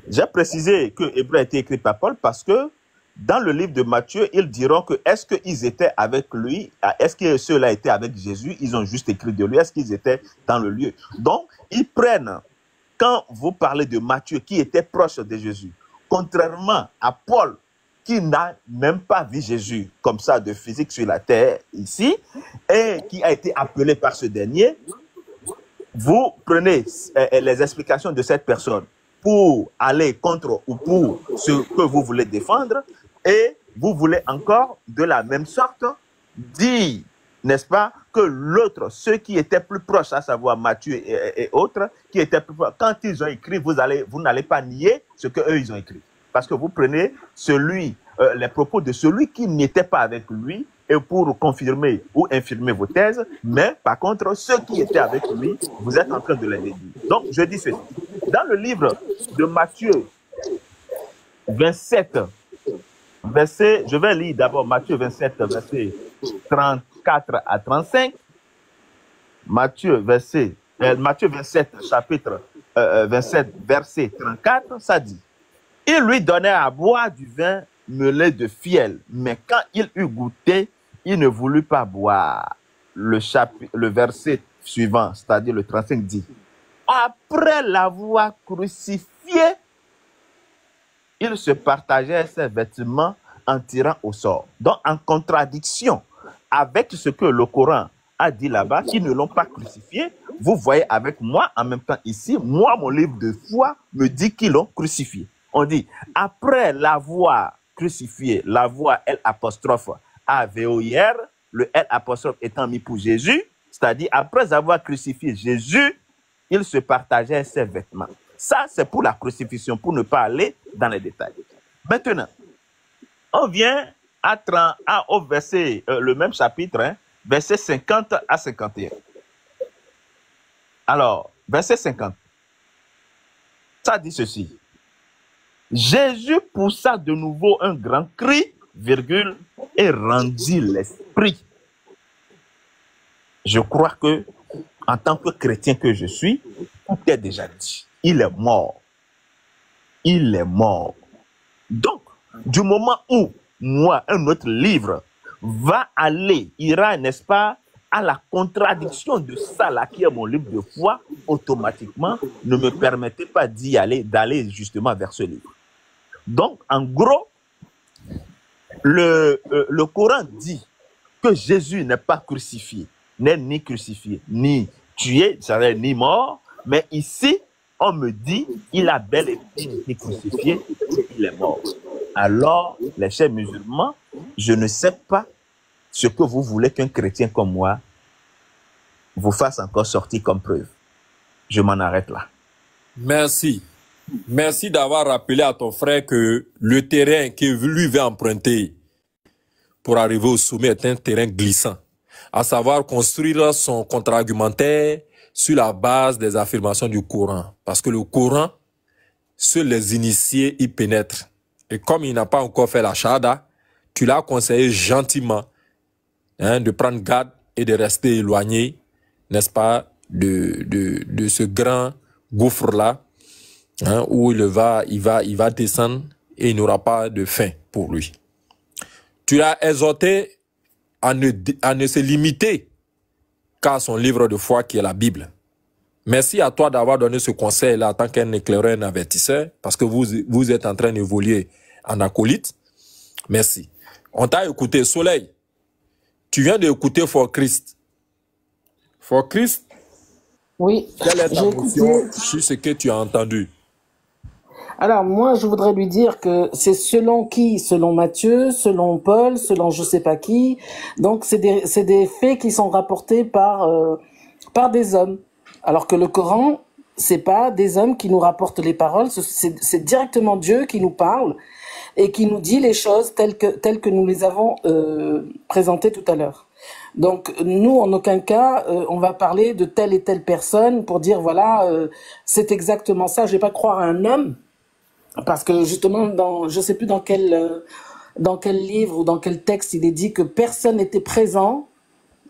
j'ai précisé que Hébreu a été écrit par Paul parce que dans le livre de Matthieu, ils diront que est-ce qu'ils étaient avec lui, est-ce que ceux-là étaient avec Jésus, ils ont juste écrit de lui, est-ce qu'ils étaient dans le lieu. Donc, ils prennent, quand vous parlez de Matthieu qui était proche de Jésus, contrairement à Paul qui n'a même pas vu Jésus comme ça de physique sur la terre ici, et qui a été appelé par ce dernier, vous prenez les explications de cette personne pour aller contre ou pour ce que vous voulez défendre, et vous voulez encore de la même sorte dire, n'est-ce pas, que l'autre, ceux qui étaient plus proches, à savoir Matthieu et autres, qui étaient plus proches, quand ils ont écrit, vous n'allez pas nier ce qu'eux ils ont écrit. Parce que vous prenez les propos de celui qui n'était pas avec lui, et pour confirmer ou infirmer vos thèses, mais par contre, ceux qui étaient avec lui, vous êtes en train de les déduire. Donc, je dis ceci. Dans le livre de Matthieu 27, je vais lire d'abord Matthieu 27, versets 34 à 35. Matthieu 27, chapitre 27, verset 34, ça dit, « Il lui donnait à boire du vin mêlé de fiel, mais quand il eut goûté, il ne voulut pas boire. » Le verset suivant, c'est-à-dire le 35, dit, « Après l'avoir crucifié, il se partageait ses vêtements en tirant au sort. » Donc, en contradiction avec ce que le Coran a dit là-bas, qui ne l'ont pas crucifié, vous voyez avec moi, en même temps ici, moi, mon livre de foi me dit qu'ils l'ont crucifié. On dit, après l'avoir crucifié, la voix L apostrophe A-V-O-I-R, le L apostrophe étant mis pour Jésus, c'est-à-dire après avoir crucifié Jésus, il se partageait ses vêtements. Ça, c'est pour la crucifixion, pour ne pas aller dans les détails. Maintenant, on vient au verset, le même chapitre, hein, verset 50 à 51. Alors, verset 50, ça dit ceci. Jésus poussa de nouveau un grand cri, virgule, et rendit l'esprit. Je crois que, en tant que chrétien que je suis, tout est déjà dit. Il est mort. Il est mort. Donc, du moment où moi, un autre livre ira, n'est-ce pas, à la contradiction de ça là qui est mon livre de foi, automatiquement, ne me permettez pas d'aller justement vers ce livre. Donc, en gros, le Coran dit que Jésus n'est pas crucifié, n'est ni crucifié, ni tué, c'est-à-dire ni mort, mais ici, on me dit qu'il a bel et bien été crucifié et il est mort. Alors, les chers musulmans, je ne sais pas ce que vous voulez qu'un chrétien comme moi vous fasse encore sortir comme preuve. Je m'en arrête là. Merci. Merci d'avoir rappelé à ton frère que le terrain que lui veut emprunter pour arriver au sommet est un terrain glissant. À savoir construire son contre-argumentaire sur la base des affirmations du Coran. Parce que le Coran, seuls les initiés y pénètrent. Et comme il n'a pas encore fait la shahada, tu l'as conseillé gentiment de prendre garde et de rester éloigné, n'est-ce pas, de ce grand gouffre-là, où il va descendre et il n'aura pas de fin pour lui. Tu l'as exhorté à ne se limiter qu'à son livre de foi qui est la Bible. Merci à toi d'avoir donné ce conseil-là en tant qu'un éclaireur, un avertisseur, parce que vous êtes en train d'évoluer en acolyte. Merci. On t'a écouté. Soleil, tu viens d'écouter For Christ. For Christ, Oui, quelle est ta j'ai position écouté. sur ce que tu as entendu? Alors, moi, je voudrais lui dire que c'est selon qui? Selon Matthieu, selon Paul, selon je sais pas qui. Donc, c'est des faits qui sont rapportés par des hommes. Alors que le Coran, c'est pas des hommes qui nous rapportent les paroles, c'est directement Dieu qui nous parle et qui nous dit les choses telles que nous les avons présentées tout à l'heure. Donc nous, en aucun cas, on va parler de telle et telle personne pour dire voilà, c'est exactement ça. Je vais pas croire à un homme parce que justement, je sais plus dans quel livre ou dans quel texte il est dit que personne n'était présent.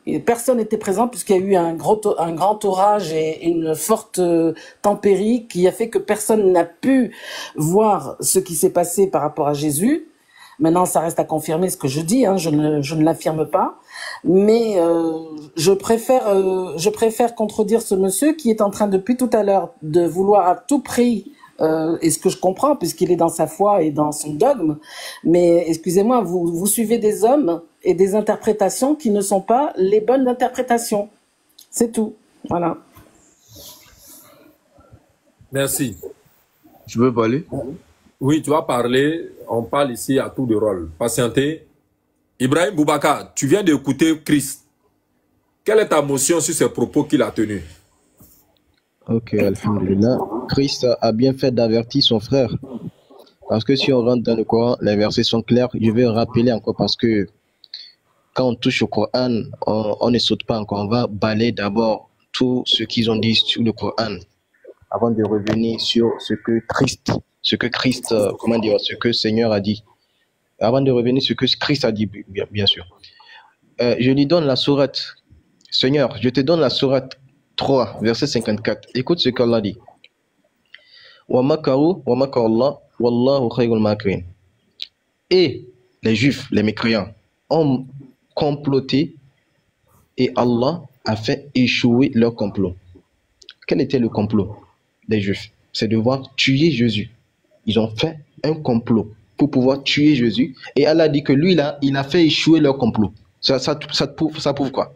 Et personne n'était présent puisqu'il y a eu un grand orage et une forte tempérie qui a fait que personne n'a pu voir ce qui s'est passé par rapport à Jésus. Maintenant, ça reste à confirmer ce que je dis, hein, je ne l'affirme pas, mais je préfère contredire ce monsieur qui est en train depuis tout à l'heure de vouloir à tout prix, et ce que je comprends puisqu'il est dans sa foi et dans son dogme, mais excusez-moi, vous suivez des hommes et des interprétations qui ne sont pas les bonnes interprétations. C'est tout. Voilà. Merci. Je veux parler? Oui, tu vas parler. On parle ici à tour de rôle. Patientez. Ibrahim Boubacar, tu viens d'écouter Christ. Quelle est ta motion sur ces propos qu'il a tenus? Ok, alhamdulillah. Christ a bien fait d'avertir son frère. Parce que si on rentre dans le Coran, les versets sont clairs. Je vais rappeler encore parce que quand on touche au Coran, on ne saute pas encore. On va balayer d'abord tout ce qu'ils ont dit sur le Coran avant de revenir sur ce que Christ, ce que le Seigneur a dit. Avant de revenir sur ce que Christ a dit, bien sûr. Je lui donne la sourate. Seigneur, je te donne la sourate 3, verset 54. Écoute ce qu'Allah dit. Wa makaru wa makarallah wallahu khayrul makirin. Et les Juifs, les mécréants, ont comploté et Allah a fait échouer leur complot. Quel était le complot des Juifs? C'est de voir tuer Jésus. Ils ont fait un complot pour pouvoir tuer Jésus et Allah dit que lui là, il a fait échouer leur complot. Ça prouve quoi?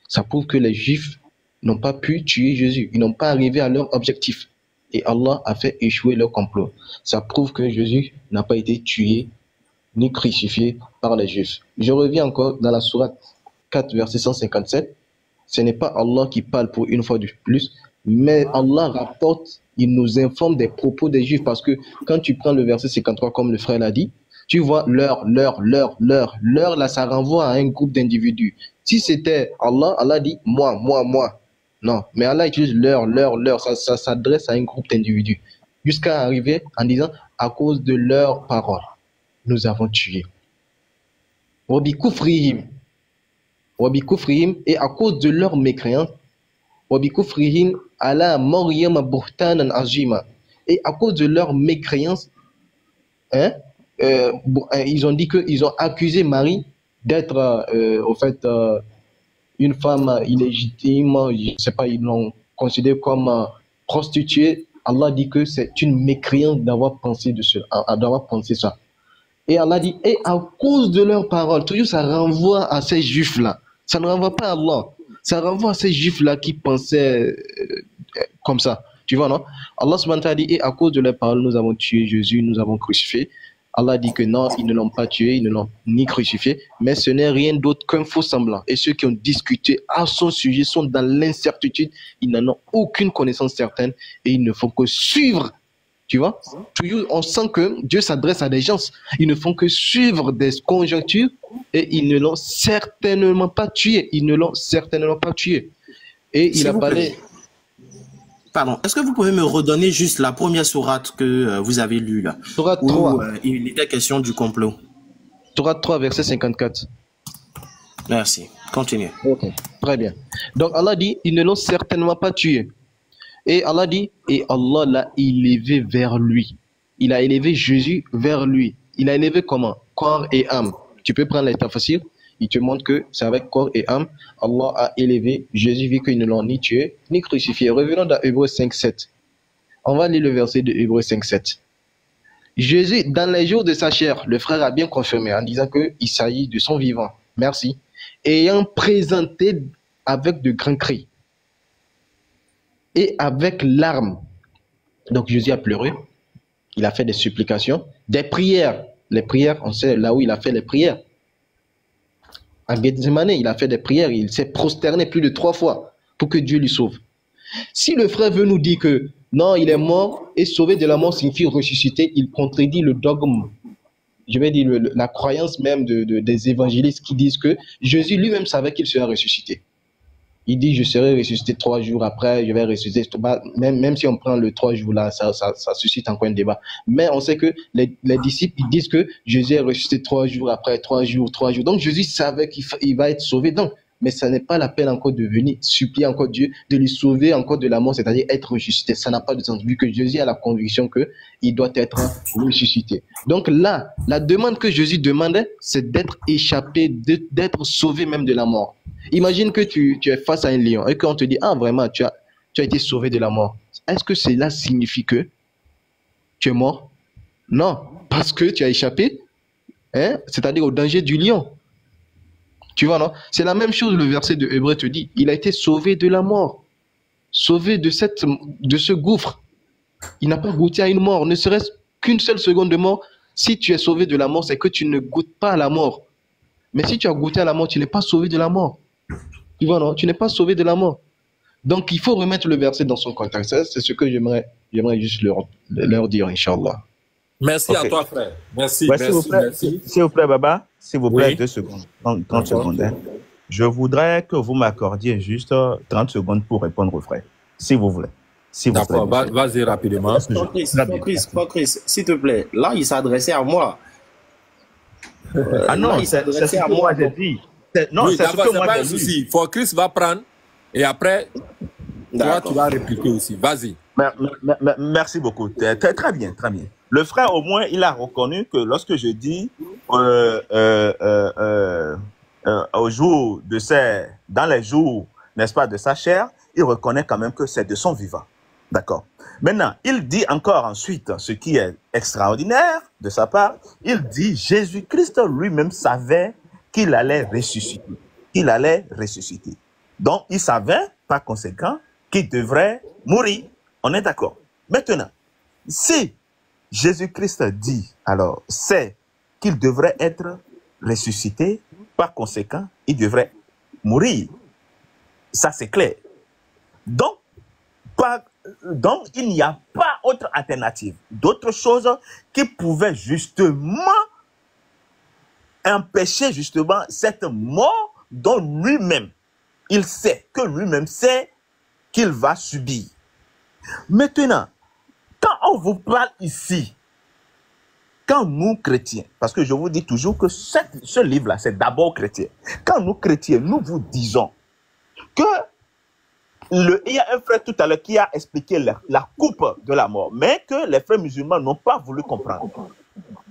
Ça prouve que les Juifs n'ont pas pu tuer Jésus. Ils n'ont pas arrivé à leur objectif. Et Allah a fait échouer leur complot. Ça prouve que Jésus n'a pas été tué ni crucifié par les Juifs. Je reviens encore dans la sourate 4, verset 157. Ce n'est pas Allah qui parle pour une fois de plus, mais Allah rapporte, il nous informe des propos des Juifs. Parce que quand tu prends le verset 53, comme le frère l'a dit, tu vois l'heure, là, ça renvoie à un groupe d'individus. Si c'était Allah, Allah dit moi. Non, mais Allah utilise l'heure. Ça s'adresse à un groupe d'individus. Jusqu'à arriver en disant à cause de leurs paroles, nous avons tué. Wabi kufrihim, et à cause de leur mécréance, wabi kufrihim ala Maryam buhtanan azima, et à cause de leur mécréance, ils ont dit qu'ils ont accusé Marie d'être une femme illégitime, je ne sais pas, ils l'ont considérée comme prostituée. Allah dit que c'est une mécréance d'avoir pensé ça. Et Allah dit, et à cause de leurs paroles, toujours ça renvoie à ces juifs-là. Ça ne renvoie pas à Allah. Ça renvoie à ces juifs-là qui pensaient comme ça. Tu vois, non? Allah subhanahu wa ta'ala dit, et à cause de leurs paroles, nous avons tué Jésus, nous avons crucifié. Allah dit que non, ils ne l'ont pas tué, ils ne l'ont ni crucifié, mais ce n'est rien d'autre qu'un faux semblant. Et ceux qui ont discuté à son sujet sont dans l'incertitude, ils n'en ont aucune connaissance certaine et ils ne font que suivre. Tu vois? Toujours, on sent que Dieu s'adresse à des gens. Ils ne font que suivre des conjonctures et ils ne l'ont certainement pas tué. Et il a parlé. Pardon, est-ce que vous pouvez me redonner juste la première sourate que vous avez lue là? Sourate 3. Où il était question du complot. Sourate 3, verset 54. Merci. Continue. Ok, très bien. Donc Allah dit, ils ne l'ont certainement pas tué. Et Allah dit, et Allah l'a élevé vers lui. Il a élevé Jésus vers lui. Il a élevé comment? Corps et âme. Tu peux prendre l'état facile. Il te montre que c'est avec corps et âme, Allah a élevé Jésus, vu qu'ils ne l'ont ni tué, ni crucifié. Revenons dans Hébreux 5.7. On va lire le verset de Hébreux 5.7. Jésus, dans les jours de sa chair, le frère a bien confirmé en disant qu'il s'agit de son vivant. Merci. Ayant présenté avec de grands cris et avec larmes. Donc Jésus a pleuré, il a fait des supplications, des prières. Les prières, on sait là où il a fait les prières. À Gethsemane, il a fait des prières, il s'est prosterné plus de 3 fois pour que Dieu lui sauve. Si le frère veut nous dire que non, il est mort et sauvé de la mort signifie ressusciter, il contredit le dogme, je vais dire la croyance même des évangélistes qui disent que Jésus lui-même savait qu'il serait ressuscité. Il dit, je serai ressuscité 3 jours après, je vais ressusciter. Même si on prend le 3 jours là, ça suscite encore un débat. Mais on sait que les disciples, ils disent que Jésus est ressuscité 3 jours après, 3 jours. Donc Jésus savait qu'il va être sauvé. Donc, mais ça n'est pas la peine encore de venir supplier encore Dieu de lui sauver encore de la mort, c'est-à-dire être ressuscité. Ça n'a pas de sens, vu que Jésus a la conviction qu'il doit être ressuscité. Donc là, la demande que Jésus demandait, c'est d'être échappé, d'être sauvé même de la mort. Imagine que tu es face à un lion et qu'on te dit, ah vraiment, tu as été sauvé de la mort. Est-ce que cela signifie que tu es mort? Non, parce que tu as échappé, c'est-à-dire au danger du lion. Tu vois, non? C'est la même chose, le verset de Hébreux te dit. Il a été sauvé de la mort. Sauvé de ce gouffre. Il n'a pas goûté à une mort, ne serait-ce qu'une seule seconde de mort. Si tu es sauvé de la mort, c'est que tu ne goûtes pas à la mort. Mais si tu as goûté à la mort, tu n'es pas sauvé de la mort. Tu vois, non? Tu n'es pas sauvé de la mort. Donc, il faut remettre le verset dans son contexte. C'est ce que j'aimerais juste leur dire, Inch'Allah. Merci à toi, frère. Merci, Ouais, merci. S'il vous plaît, Baba, s'il vous plaît, Oui. 2 secondes, 30 secondes. Hein. Je voudrais que vous m'accordiez juste 30 secondes pour répondre au frère, si vous voulez. Si vous D'accord, plaît, monsieur. vas-y rapidement. Chris, s'il te plaît. Là, il s'adressait à moi. Ah non, Là, il c'est ce s'adressait à que moi moi. j'ai dit. Non, Oui, c'est ce d'accord, que c'est moi pas un j'ai dit. souci. Faut Chris va prendre et après, toi, tu vas répliquer aussi. Vas-y. Merci beaucoup. Très bien, très bien. Le frère, au moins, il a reconnu que lorsque je dis au jour de dans les jours, n'est-ce pas, de sa chair, il reconnaît quand même que c'est de son vivant. D'accord. Maintenant, il dit encore ensuite, ce qui est extraordinaire de sa part, il dit Jésus-Christ lui-même savait qu'il allait ressusciter. Il allait ressusciter. Donc, il savait, par conséquent, qu'il devrait mourir. On est d'accord. Maintenant, si Jésus-Christ dit, alors, c'est qu'il devrait être ressuscité, par conséquent, il devrait mourir. Ça, c'est clair. Donc, il n'y a pas autre alternative, d'autre chose qui pouvait justement empêcher justement cette mort dont lui-même, il sait, que lui-même sait qu'il va subir. Maintenant, quand on vous parle ici, quand nous chrétiens, parce que je vous dis toujours que ce livre-là, c'est d'abord chrétien. Quand nous chrétiens, nous vous disons que il y a un frère tout à l'heure qui a expliqué la coupe de la mort, mais que les frères musulmans n'ont pas voulu comprendre.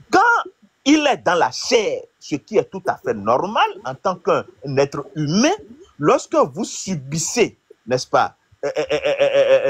Quand il est dans la chair, ce qui est tout à fait normal en tant qu'un être humain, lorsque vous subissez, n'est-ce pas,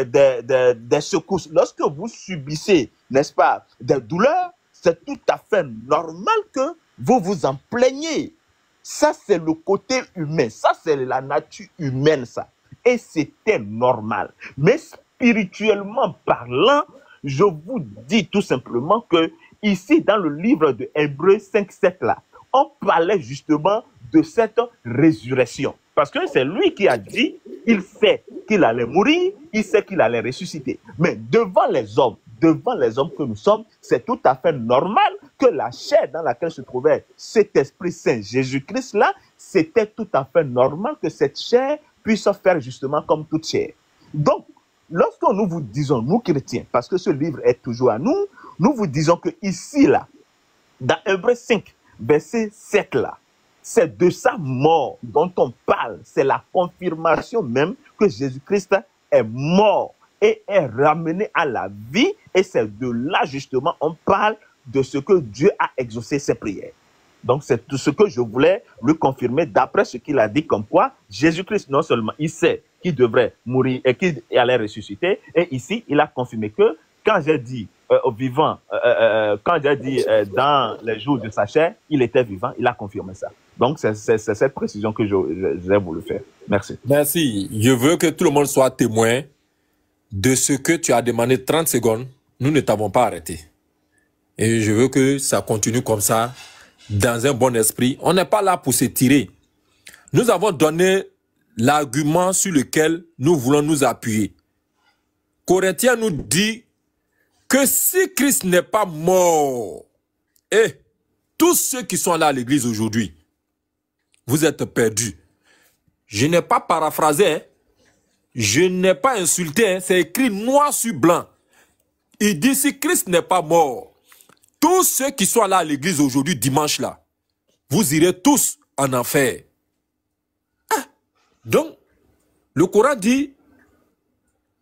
des secousses, lorsque vous subissez, n'est-ce pas, des douleurs, c'est tout à fait normal que vous vous en plaigniez. Ça, c'est le côté humain. Ça, c'est la nature humaine, ça. Et c'était normal. Mais spirituellement parlant, je vous dis tout simplement que ici, dans le livre de Hébreux 5:7 là, on parlait justement de cette résurrection. Parce que c'est lui qui a dit, il sait qu'il allait mourir, il sait qu'il allait ressusciter. Mais devant les hommes que nous sommes, c'est tout à fait normal que la chair dans laquelle se trouvait cet Esprit Saint Jésus-Christ là, c'était tout à fait normal que cette chair puisse faire justement comme toute chair. Donc, lorsque nous vous disons, nous chrétiens, parce que ce livre est toujours à nous, nous vous disons que ici là, dans Hébreux 5, verset 7 là, c'est de sa mort dont on parle. C'est la confirmation même que Jésus-Christ est mort et est ramené à la vie. Et c'est de là justement on parle de ce que Dieu a exaucé ses prières. Donc, c'est tout ce que je voulais lui confirmer d'après ce qu'il a dit, comme quoi Jésus-Christ, non seulement il sait qu'il devrait mourir et qu'il allait ressusciter, et ici, il a confirmé que quand j'ai dit au vivant, quand j'ai dit dans les jours de sa chair, il était vivant, il a confirmé ça. Donc, c'est cette précision que j'ai voulu faire. Merci. Merci. Je veux que tout le monde soit témoin de ce que tu as demandé 30 secondes. Nous ne t'avons pas arrêté. Et je veux que ça continue comme ça, dans un bon esprit. On n'est pas là pour se tirer. Nous avons donné l'argument sur lequel nous voulons nous appuyer. Corinthiens nous dit que si Christ n'est pas mort, et tous ceux qui sont là à l'église aujourd'hui, vous êtes perdus. Je n'ai pas paraphrasé, hein. Je n'ai pas insulté, hein. C'est écrit noir sur blanc. Il dit si Christ n'est pas mort, tous ceux qui sont là à l'église aujourd'hui, dimanche là, vous irez tous en enfer. Ah. Donc, le Coran dit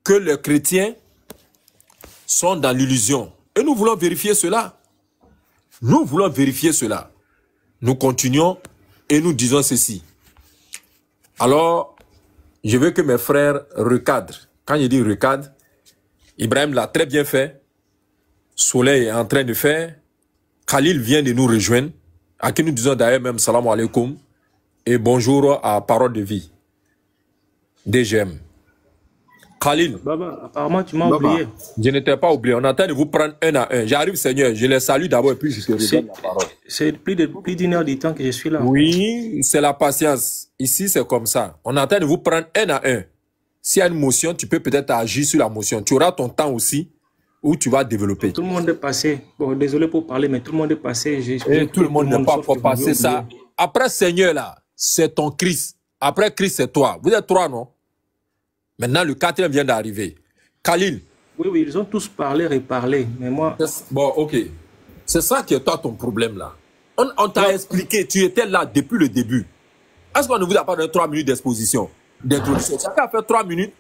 que les chrétiens sont dans l'illusion. Et nous voulons vérifier cela. Nous voulons vérifier cela. Nous continuons et nous disons ceci. Alors, je veux que mes frères recadrent. Quand je dis recadre, Ibrahim l'a très bien fait. Soleil est en train de faire. Khalil vient de nous rejoindre. À qui nous disons d'ailleurs même salam alaikum et bonjour à Parole de Vie. DGM. Khalil. Baba, apparemment tu m'as oublié. Je ne t'ai pas oublié. On est en train de vous prendre un à un. J'arrive, Seigneur. Je les salue d'abord et puis je te redonne la parole. C'est plus d'une heure du temps que je suis là. Oui, c'est la patience. Ici, c'est comme ça. On est en train de vous prendre un à un. S'il y a une motion, tu peux peut-être agir sur la motion. Tu auras ton temps aussi où tu vas développer. Tout le monde est passé. Bon, désolé pour parler, mais tout le monde est passé. Et tout le monde n'est pas pour passer ça. Après, Seigneur, là, c'est ton Christ. Après Christ, c'est toi. Vous êtes trois, non? Maintenant, le quatrième vient d'arriver. Khalil. Oui, ils ont tous parlé, reparlé. Mais moi... Bon, ok. C'est ça qui est toi ton problème, là. On t'a expliqué. Tu étais là depuis le début. Est-ce qu'on ne vous a pas donné 3 minutes d'exposition, d'introduction? Chacun a fait 3 minutes.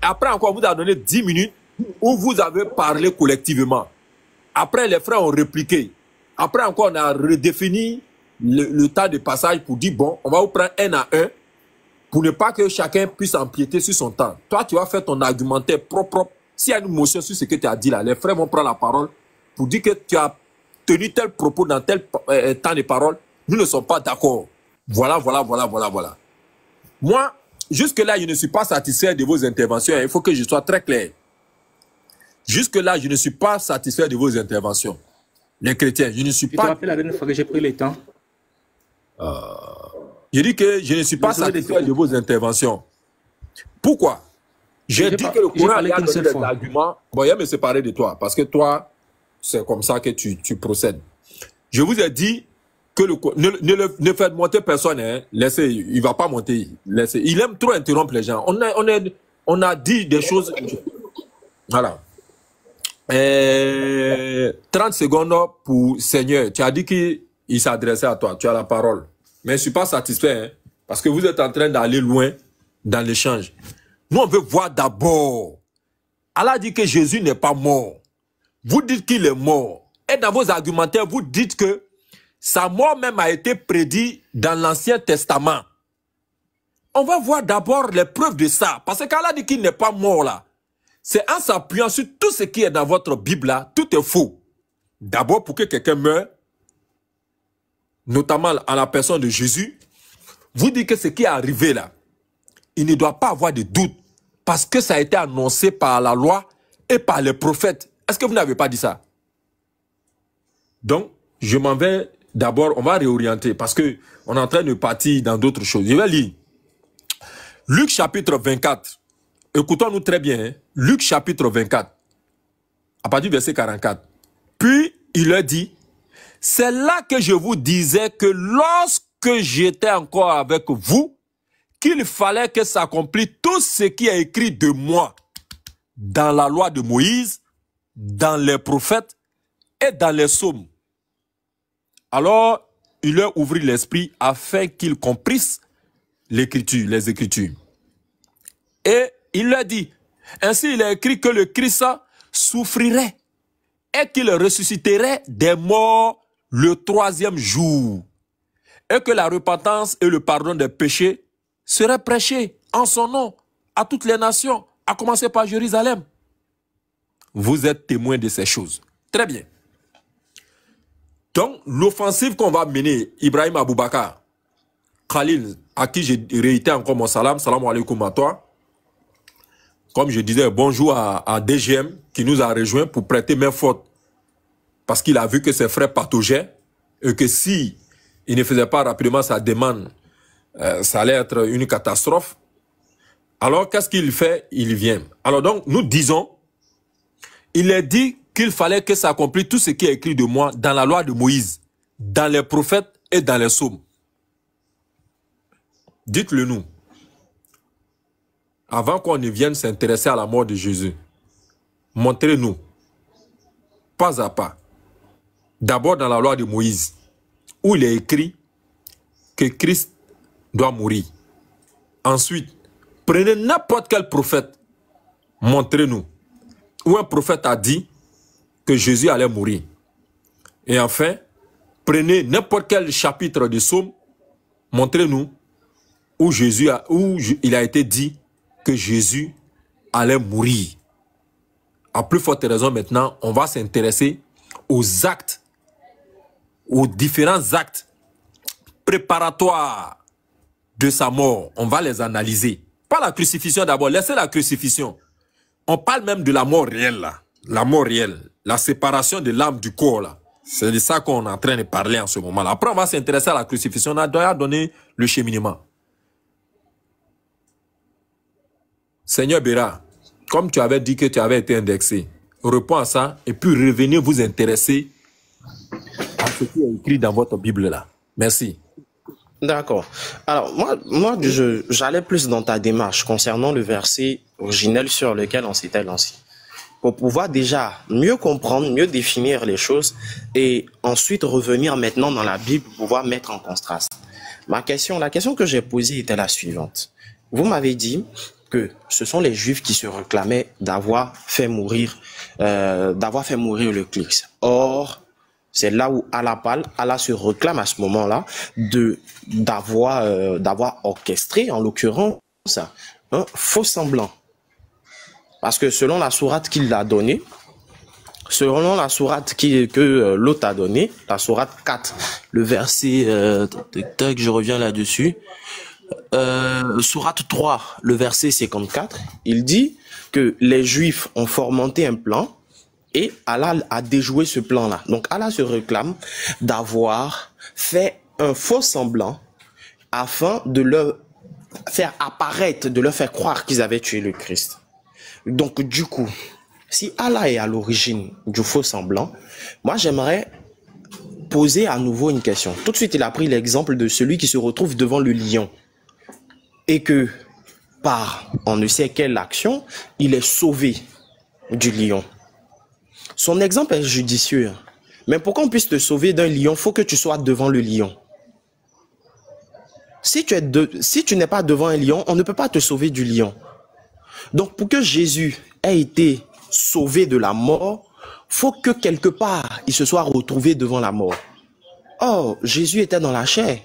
Après, encore, on vous a donné 10 minutes où vous avez parlé collectivement. Après, les frères ont répliqué. Après, encore, on a redéfini le temps de passage pour dire, bon, on va vous prendre un à un pour ne pas que chacun puisse empiéter sur son temps. Toi, tu vas faire ton argumentaire propre. S'il y a une motion sur ce que tu as dit là, les frères vont prendre la parole pour dire que tu as tenu tel propos dans tel temps de parole. Nous ne sommes pas d'accord. Voilà. Moi, jusque-là, je ne suis pas satisfait de vos interventions. Il faut que je sois très clair. Jusque-là, je ne suis pas satisfait de vos interventions. Les chrétiens, je ne suis pas... Tu te rappelles la dernière fois que j'ai pris le temps? Je dis que je ne suis pas satisfait de vos interventions. Pourquoi? J'ai dit que le Coran a donné des arguments. Bon, il va me séparer de toi, parce que toi, c'est comme ça que tu procèdes. Je vous ai dit que ne faites monter personne, hein. Laissez, il ne va pas monter. Laissez. Il aime trop interrompre les gens. On a dit des choses... Voilà. 30 secondes pour Seigneur. Tu as dit qu'il s'adressait à toi. Tu as la parole. Mais je ne suis pas satisfait, hein, parce que vous êtes en train d'aller loin dans l'échange. Nous, on veut voir d'abord. Allah dit que Jésus n'est pas mort. Vous dites qu'il est mort. Et dans vos argumentaires, vous dites que sa mort même a été prédite dans l'Ancien Testament. On va voir d'abord les preuves de ça. Parce qu'Allah dit qu'il n'est pas mort là. C'est en s'appuyant sur tout ce qui est dans votre Bible là, tout est faux. D'abord, pour que quelqu'un meure, notamment à la personne de Jésus, vous dites que ce qui est arrivé là, il ne doit pas avoir de doute, parce que ça a été annoncé par la loi et par les prophètes. Est-ce que vous n'avez pas dit ça? Donc, je m'en vais d'abord, on va réorienter, parce qu'on est en train de partir dans d'autres choses. Je vais lire. Luc chapitre 24. Écoutons-nous très bien. Hein? Luc chapitre 24. À partir du verset 44. Puis, il leur dit, c'est là que je vous disais que lorsque j'étais encore avec vous, qu'il fallait que s'accomplisse tout ce qui est écrit de moi dans la loi de Moïse, dans les prophètes et dans les psaumes. Alors, il leur ouvrit l'esprit afin qu'ils comprissent l'écriture, les Écritures. Et il leur dit, ainsi il est écrit que le Christ souffrirait et qu'il ressusciterait des morts le 3e jour. et que la repentance et le pardon des péchés seraient prêchés en son nom à toutes les nations, à commencer par Jérusalem. Vous êtes témoins de ces choses. Très bien. Donc, l'offensive qu'on va mener, Ibrahim Aboubakar, Khalil, à qui j'ai réitéré encore mon salam alaikum à toi. Comme je disais, bonjour à DGM qui nous a rejoint pour prêter main forte. Parce qu'il a vu que ses frères pataugeaient et que si il ne faisait pas rapidement sa demande, ça allait être une catastrophe. Alors, qu'est-ce qu'il fait? Il vient. Alors donc, nous disons, il est dit qu'il fallait que s'accomplisse tout ce qui est écrit de moi dans la loi de Moïse, dans les prophètes et dans les psaumes. Dites-le nous. Avant qu'on ne vienne s'intéresser à la mort de Jésus, montrez-nous, pas à pas, d'abord dans la loi de Moïse, où il est écrit que Christ doit mourir. Ensuite, prenez n'importe quel prophète, montrez-nous, où un prophète a dit que Jésus allait mourir. Et enfin, prenez n'importe quel chapitre de Psaume, montrez-nous où il a été dit que Jésus allait mourir. À plus forte raison maintenant, on va s'intéresser aux actes, aux différents actes préparatoires de sa mort. On va les analyser. Pas la crucifixion d'abord, laissez la crucifixion. On parle même de la mort réelle là. La mort réelle, la séparation de l'âme du corps là. C'est de ça qu'on est en train de parler en ce moment là. Après on va s'intéresser à la crucifixion, on a donné le cheminement. Seigneur Béra, comme tu avais dit que tu avais été indexé, réponds à ça et puis revenez vous intéresser à ce qui est écrit dans votre Bible là. Merci. D'accord. Alors, moi j'allais plus dans ta démarche concernant le verset originel sur lequel on s'était lancé. Pour pouvoir déjà mieux comprendre, mieux définir les choses et ensuite revenir maintenant dans la Bible pour pouvoir mettre en contraste. La question que j'ai posée était la suivante. Vous m'avez dit que ce sont les Juifs qui se réclamaient d'avoir fait mourir le Christ. Or, c'est là où Allah se réclame à ce moment-là d'avoir orchestré, en l'occurrence, un faux semblant. Parce que selon la sourate qu'il a donnée, selon la sourate que l'autre a donnée, la sourate 4, le verset, je reviens là-dessus, sourate 3, le verset 54, il dit que les Juifs ont fomenté un plan et Allah a déjoué ce plan-là. Donc Allah se réclame d'avoir fait un faux semblant afin de leur faire apparaître, de leur faire croire qu'ils avaient tué le Christ. Donc du coup, si Allah est à l'origine du faux semblant, moi j'aimerais poser à nouveau une question. Tout de suite, il a pris l'exemple de celui qui se retrouve devant le lion et que par on ne sait quelle action, il est sauvé du lion. Son exemple est judicieux. Mais pour qu'on puisse te sauver d'un lion, il faut que tu sois devant le lion. Si tu n'es pas devant un lion, on ne peut pas te sauver du lion. Donc pour que Jésus ait été sauvé de la mort, faut que quelque part, il se soit retrouvé devant la mort. Or, Jésus était dans la chair.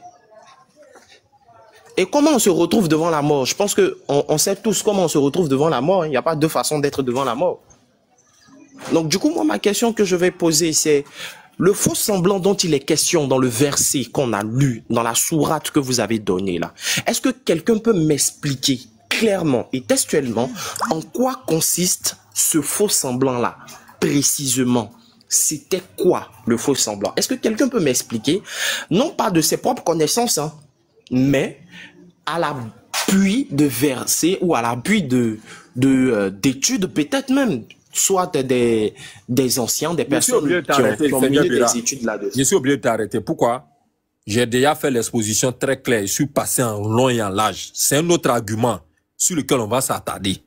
Et comment on se retrouve devant la mort? Je pense qu'on sait tous comment on se retrouve devant la mort. Il n'y a pas deux façons d'être devant la mort. Donc du coup, moi, ma question que je vais poser, c'est le faux semblant dont il est question dans le verset qu'on a lu, dans la sourate que vous avez donnée là. Est-ce que quelqu'un peut m'expliquer clairement et textuellement en quoi consiste ce faux semblant là, précisément? C'était quoi le faux semblant? Est-ce que quelqu'un peut m'expliquer, non pas de ses propres connaissances, hein, mais à l'appui de versets ou à l'appui d'études peut-être même, soit des anciens, des personnes qui ont mené des études là-dessus. Je suis obligé de t'arrêter. Pourquoi? J'ai déjà fait l'exposition très claire. Je suis passé en long et en large. C'est un autre argument sur lequel on va s'attarder.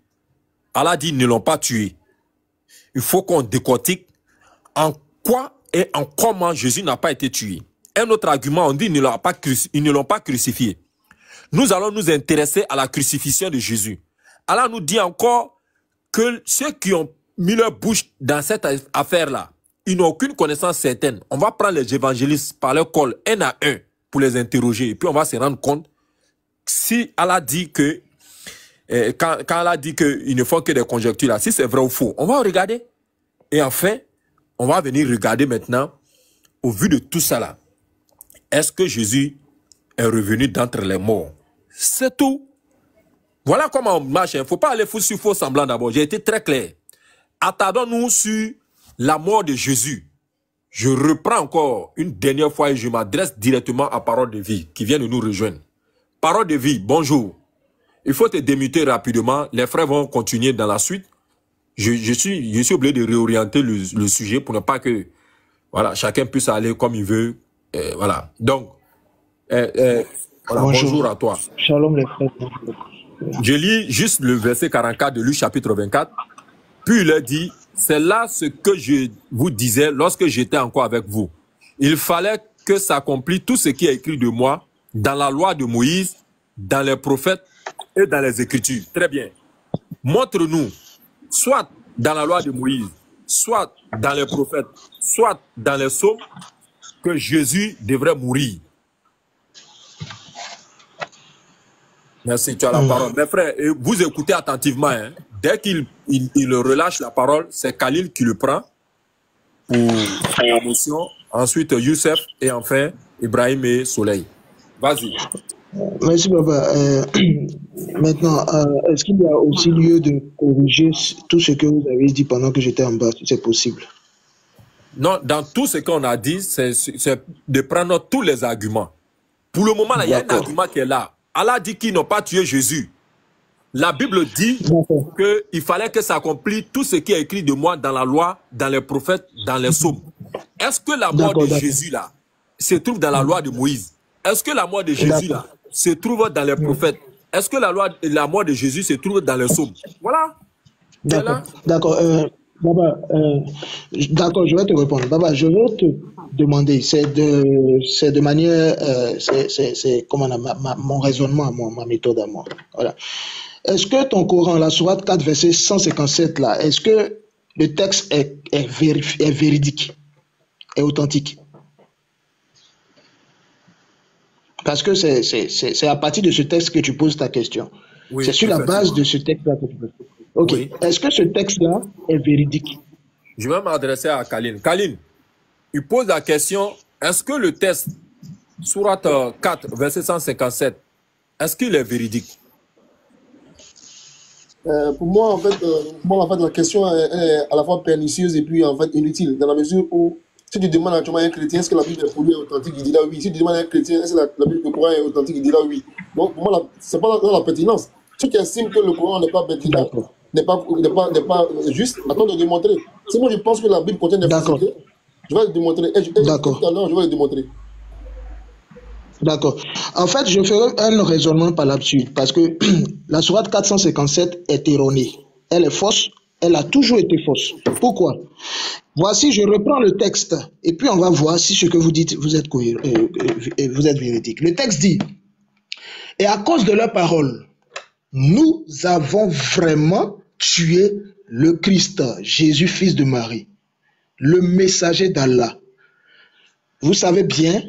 Allah dit, ils ne l'ont pas tué. Il faut qu'on décortique en quoi et en comment Jésus n'a pas été tué. Un autre argument, on dit, ils ne l'ont pas crucifié. Nous allons nous intéresser à la crucifixion de Jésus. Allah nous dit encore que ceux qui ont mis leur bouche dans cette affaire-là, ils n'ont aucune connaissance certaine. On va prendre les évangélistes par leur col, un à un. pour les interroger. Et puis on va se rendre compte si Allah dit que, quand Allah dit qu'ils ne font que des conjectures là, si c'est vrai ou faux, on va regarder. Et enfin, on va venir regarder maintenant, au vu de tout ça là, est-ce que Jésus est revenu d'entre les morts? C'est tout. Voilà comment on marche. Il ne faut pas aller sur faux semblant d'abord. J'ai été très clair. Attardons-nous sur la mort de Jésus. Je reprends encore une dernière fois et je m'adresse directement à Parole de Vie qui vient de nous rejoindre. Parole de Vie, bonjour. Il faut te démuter rapidement. Les frères vont continuer dans la suite. Je suis obligé de réorienter le sujet pour ne pas que voilà, chacun puisse aller comme il veut. Voilà. Donc, voilà, bonjour à toi. Shalom les frères. Je lis juste le verset 44 de Luc chapitre 24. Puis il a dit, c'est là ce que je vous disais lorsque j'étais encore avec vous. Il fallait que s'accomplisse tout ce qui est écrit de moi dans la loi de Moïse, dans les prophètes et dans les Écritures. Très bien. Montre-nous, soit dans la loi de Moïse, soit dans les prophètes, soit dans les psaumes, que Jésus devrait mourir. Merci, tu as la parole. Mes frères, vous écoutez attentivement. Hein. Dès qu'il relâche la parole, c'est Khalil qui le prend pour la motion. Ensuite, Youssef et enfin Ibrahim et Soleil. Vas-y. Merci, Baba. Maintenant, est-ce qu'il y a aussi lieu de corriger tout ce que vous avez dit pendant que j'étais en bas, si c'est possible? Non, dans tout ce qu'on a dit, c'est de prendre tous les arguments. Pour le moment, là, il y a un argument qui est là. Allah dit qu'ils n'ont pas tué Jésus. La Bible dit qu'il fallait que s'accomplisse tout ce qui est écrit de moi dans la loi, dans les prophètes, dans les psaumes. Est-ce que la mort de Jésus, là, se trouve dans la loi de Moïse? Est-ce que la mort de Jésus, là, se trouve dans les prophètes? Est-ce que la mort de Jésus se trouve dans les psaumes? Voilà. D'accord. Baba, d'accord, je vais te répondre. Baba, je vais te demander, c'est de manière, c'est comment mon raisonnement, ma méthode à moi. Voilà. Est-ce que ton Coran, la sourate 4, verset 157 là, est-ce que le texte est véridique, est authentique? Parce que c'est à partir de ce texte que tu poses ta question. Oui, c'est sur la base de ce texte-là que tu poses. Ok. Oui. Est-ce que ce texte-là est véridique? Je vais m'adresser à Khalil. Khalil, il pose la question, est-ce que le texte, sourate 4, verset 157, est-ce qu'il est véridique? Pour moi, en fait, la question est à la fois pernicieuse et puis en fait inutile, dans la mesure où si tu demandes actuellement à un chrétien, est-ce que la Bible est authentique, il dira oui. Si tu demandes à un chrétien, est-ce que la Bible du Coran est authentique, il dira oui. Donc, pour moi, c'est pas dans la pertinence. Ceux qui estiment que le Coran n'est pas pertinent, n'est pas juste, attends de démontrer. Si moi je pense que la Bible contient des faussetés, je vais le démontrer. D'accord. Je vais le démontrer. D'accord. En fait, je ferai un raisonnement par l'absurde, parce que la sourate 457 est erronée. Elle est fausse. Elle a toujours été fausse. Pourquoi? Voici, je reprends le texte, et puis on va voir si ce que vous dites, vous êtes véridique. Le texte dit, et à cause de leurs paroles, nous avons vraiment tué le Christ, Jésus, fils de Marie, le messager d'Allah. Vous savez bien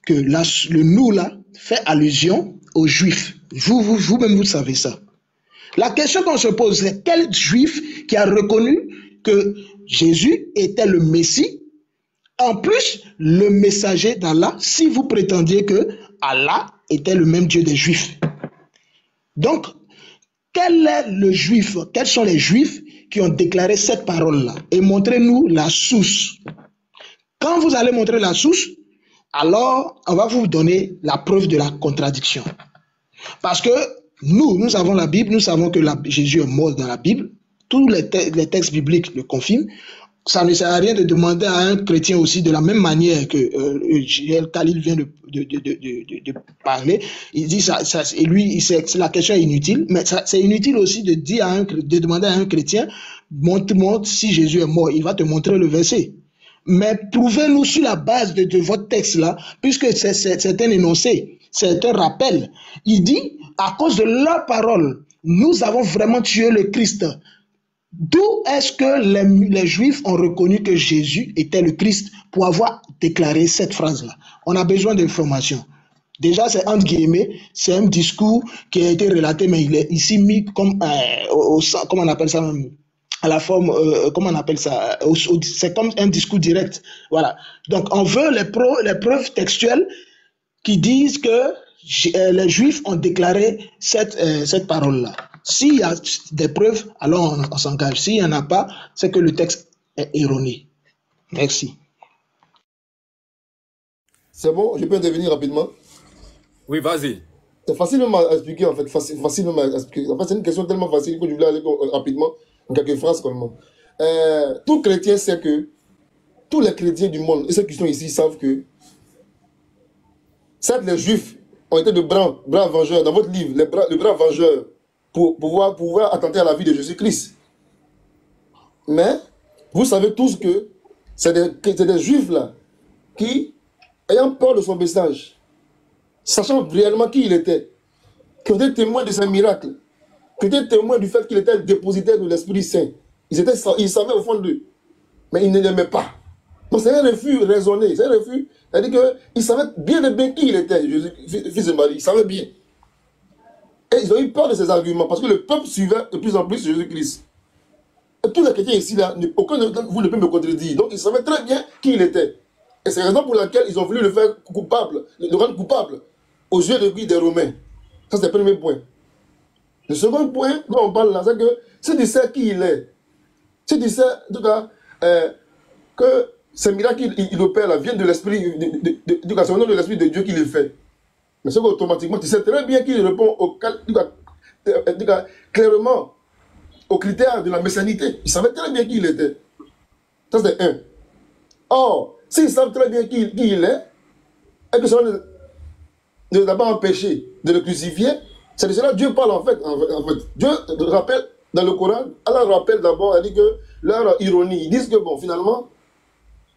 que le nous là fait allusion aux Juifs. Vous-même, vous savez ça. La question qu'on se pose, c'est quel Juif qui a reconnu que Jésus était le Messie, en plus le messager d'Allah, si vous prétendiez que Allah était le même Dieu des Juifs. Donc, quel est le Juif, quels sont les Juifs qui ont déclaré cette parole-là? Et montrez-nous la source. Quand vous allez montrer la source, alors on va vous donner la preuve de la contradiction. Parce que nous avons la Bible, nous savons que Jésus est mort dans la Bible, tous les textes bibliques le confirment. Ça ne sert à rien de demander à un chrétien aussi, de la même manière que Khalil vient de parler, il dit ça et lui, la question est inutile, mais c'est inutile aussi de demander à un chrétien, montre si Jésus est mort, il va te montrer le verset. Mais prouvez-nous sur la base de votre texte là, puisque c'est un énoncé, c'est un rappel. Il dit, à cause de leur parole, nous avons vraiment tué le Christ. D'où est-ce que les Juifs ont reconnu que Jésus était le Christ pour avoir déclaré cette phrase-là? On a besoin d'informations. Déjà, c'est entre guillemets, c'est un discours qui a été relaté, mais il est ici mis comme, comment on appelle ça même, à la forme, comment on appelle ça, c'est comme un discours direct. Voilà. Donc, on veut les preuves textuelles qui disent que les Juifs ont déclaré cette parole-là. S'il y a des preuves, alors on s'engage. S'il n'y en a pas, c'est que le texte est erroné. Merci. C'est bon, je peux intervenir rapidement. Oui, vas-y. C'est facile à expliquer, en fait. Facile à expliquer. En fait, c'est une question tellement facile que je voulais aller rapidement, en quelques phrases seulement. Tout chrétien sait que, tous les chrétiens du monde, et ceux qui sont ici savent que, certes, les Juifs ont été de bras vengeurs, dans votre livre, les bras vengeurs, pour pouvoir attenter à la vie de Jésus-Christ. Mais, vous savez tous que c'est des Juifs là, qui, ayant peur de son message, sachant réellement qui il était, qui étaient témoins de ses miracles, qui étaient témoins du fait qu'il était le dépositaire de l'Esprit Saint. Ils savaient au fond d'eux, mais ils ne l'aimaient pas. Donc c'est un refus raisonné, c'est un refus, c'est-à-dire qu'ils savaient bien et bien qui il était, Jésus, fils de Marie, ils savaient bien. Et ils ont eu peur de ces arguments, parce que le peuple suivait de plus en plus Jésus-Christ. Et tous les chrétiens ici, là, aucun de vous ne peut me contredire. Donc ils savaient très bien qui il était. Et c'est la raison pour laquelle ils ont voulu le faire coupable, le rendre coupable aux yeux des Romains. Ça, c'est le premier point. Le second point dont on parle là, c'est que si tu sais qui il est, si tu sais, en tout cas, que ces miracles qu'il opère là viennent de l'esprit, c'est au nom de l'esprit de Dieu qu'il les fait. Mais c'est qu'automatiquement, tu sais très bien qu'il répond clairement aux critères de la messianité. Il savait très bien qui il était. Ça, c'est un. Or, s'ils savent très bien qui il est, et que cela ne l'a pas empêché de le crucifier, c'est de cela que Dieu parle en fait. Dieu rappelle dans le Coran, Allah rappelle d'abord, elle dit que leur ironie, ils disent que bon, finalement,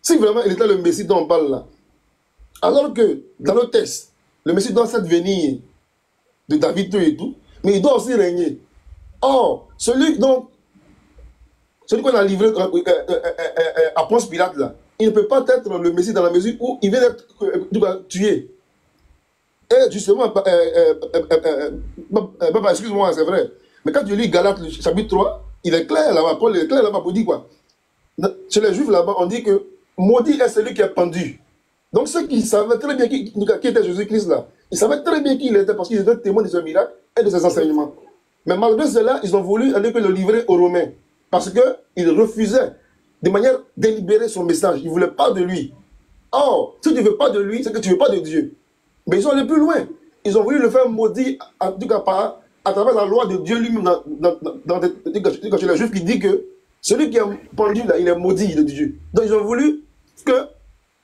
si vraiment il était le Messie dont on parle là, alors que dans le texte, le Messie doit certes venir de David et tout, mais il doit aussi régner. Or, celui qu'on a livré à Ponce Pilate là, il ne peut pas être le Messie dans la mesure où il vient d'être tué. Et justement, excuse-moi, c'est vrai, mais quand tu lis Galates chapitre 3, il est clair là-bas, Paul est clair là-bas pour dire quoi. Chez les Juifs là-bas, on dit que maudit est celui qui est pendu. Donc ceux qui savaient très bien qui était Jésus-Christ là, ils savaient très bien qui il était parce qu'ils étaient témoins de ce miracle et de ses enseignements. Mais malgré cela, ils ont voulu aller le livrer aux Romains parce qu'ils refusaient de manière délibérée son message. Ils ne voulaient pas de lui. Or, si tu ne veux pas de lui, c'est que tu ne veux pas de Dieu. Mais ils sont allés plus loin. Ils ont voulu le faire maudit, en tout cas à travers la loi de Dieu lui-même, chez les Juifs qui dit que celui qui est pendu là, il est maudit de Dieu. Donc ils ont voulu que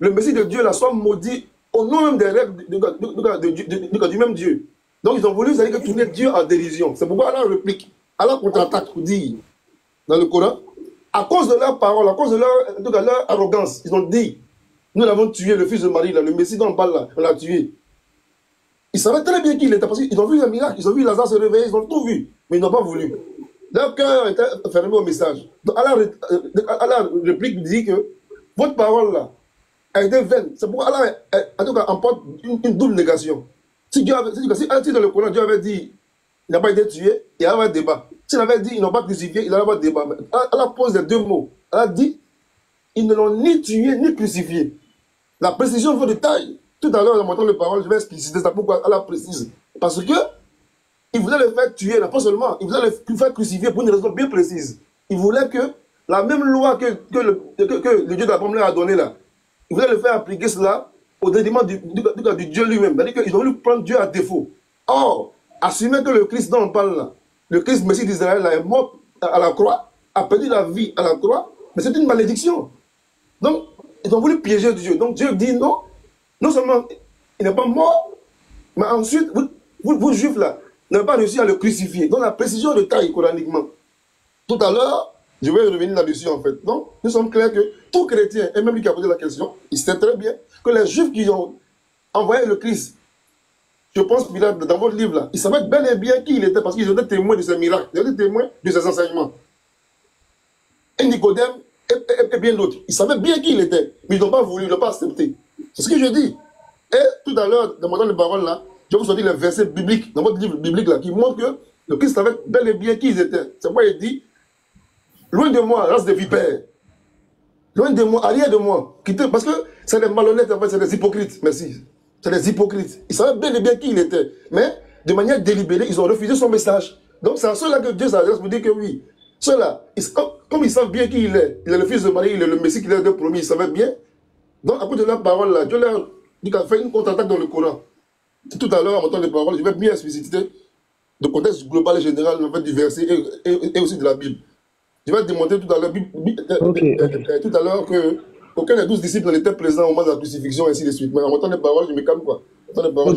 le Messie de Dieu là soit maudit au nom même des règles du même Dieu. Donc ils ont voulu tourner Dieu en dérision. C'est pourquoi Allah réplique, Allah contre-attaque pour dire dans le Coran, à cause de leur parole, à cause de leur arrogance, ils ont dit, nous l'avons tué, le fils de Marie, là, le Messie dont on parle là, on l'a tué. Ils savaient très bien qui il était, parce qu'ils ont vu le miracle, ils ont vu Lazare se réveiller, ils ont tout vu, mais ils n'ont pas voulu. Leur cœur était fermé au message. Donc Allah réplique, dit que votre parole là a été vaine. C'est pourquoi Allah, en tout cas, emporte une double négation. Si dans le Coran, Dieu avait dit, il n'a pas été tué, il y avait un débat. S'il avait dit, ils n'ont pas crucifié, il n'y avait pas de débat. Allah pose les deux mots. Allah dit, ils ne l'ont ni tué, ni crucifié. La précision vaut de taille. Tout à l'heure, en montrant les paroles, je vais expliciter ça. Pourquoi Allah précise? Parce que il voulait le faire tuer, là, pas seulement, il voulait le faire crucifier pour une raison bien précise. Il voulait que la même loi que le Dieu d'Abraham leur a donnée là, il voulait le faire appliquer cela au détriment du Dieu lui-même. C'est-à-dire qu'ils ont voulu prendre Dieu à défaut. Or, assumer que le Christ dont on parle là, le Christ Messie d'Israël là, est mort à la croix, a perdu la vie à la croix, mais c'est une malédiction. Donc, ils ont voulu piéger Dieu. Donc Dieu dit non, non seulement il n'est pas mort, mais ensuite, vous juifs là, n'avez pas réussi à le crucifier. Donc la précision de taille coraniquement. Tout à l'heure, je vais revenir là-dessus en fait. Donc, nous sommes clairs que tout chrétien, et même lui qui a posé la question, il sait très bien que les juifs qui ont envoyé le Christ, je pense Pilate, dans votre livre là, ils savaient bel et bien qui il était parce qu'ils étaient témoins de ses miracles, ils étaient témoins de ses enseignements. Et Nicodème et bien d'autres, ils savaient bien qui il était, mais ils n'ont pas voulu, ils n'ont pas accepté. C'est ce que je dis. Et tout à l'heure, dans mon temps de parole là, je vous sortir les versets bibliques, dans votre livre biblique là, qui montrent que le Christ savait bel et bien qui ils étaient. C'est pourquoi il dit, loin de moi, race de vipères. Loin de moi, arrière de moi. Parce que c'est des malhonnêtes, en fait, c'est des hypocrites. Merci. C'est des hypocrites. Ils savaient bel et bien qui il était. Mais, de manière délibérée, ils ont refusé son message. Donc, c'est à ceux-là que Dieu s'adresse pour dire que oui. Ceux-là, comme ils savent bien qui il est le fils de Marie, il est le Messie qu'il a promis, ils savaient bien. Donc, à cause de leur parole là, Dieu leur dit qu'il a fait une contre-attaque dans le Coran. Tout à l'heure, en montant les paroles, je vais bien expliciter le contexte global et général en fait, du verset et aussi de la Bible. Je vais démontrer tout à l'heure que aucun des 12 disciples n'était présent au moment de la crucifixion, ainsi de suite. Mais en montant les paroles, je me calme quoi. En montant les paroles,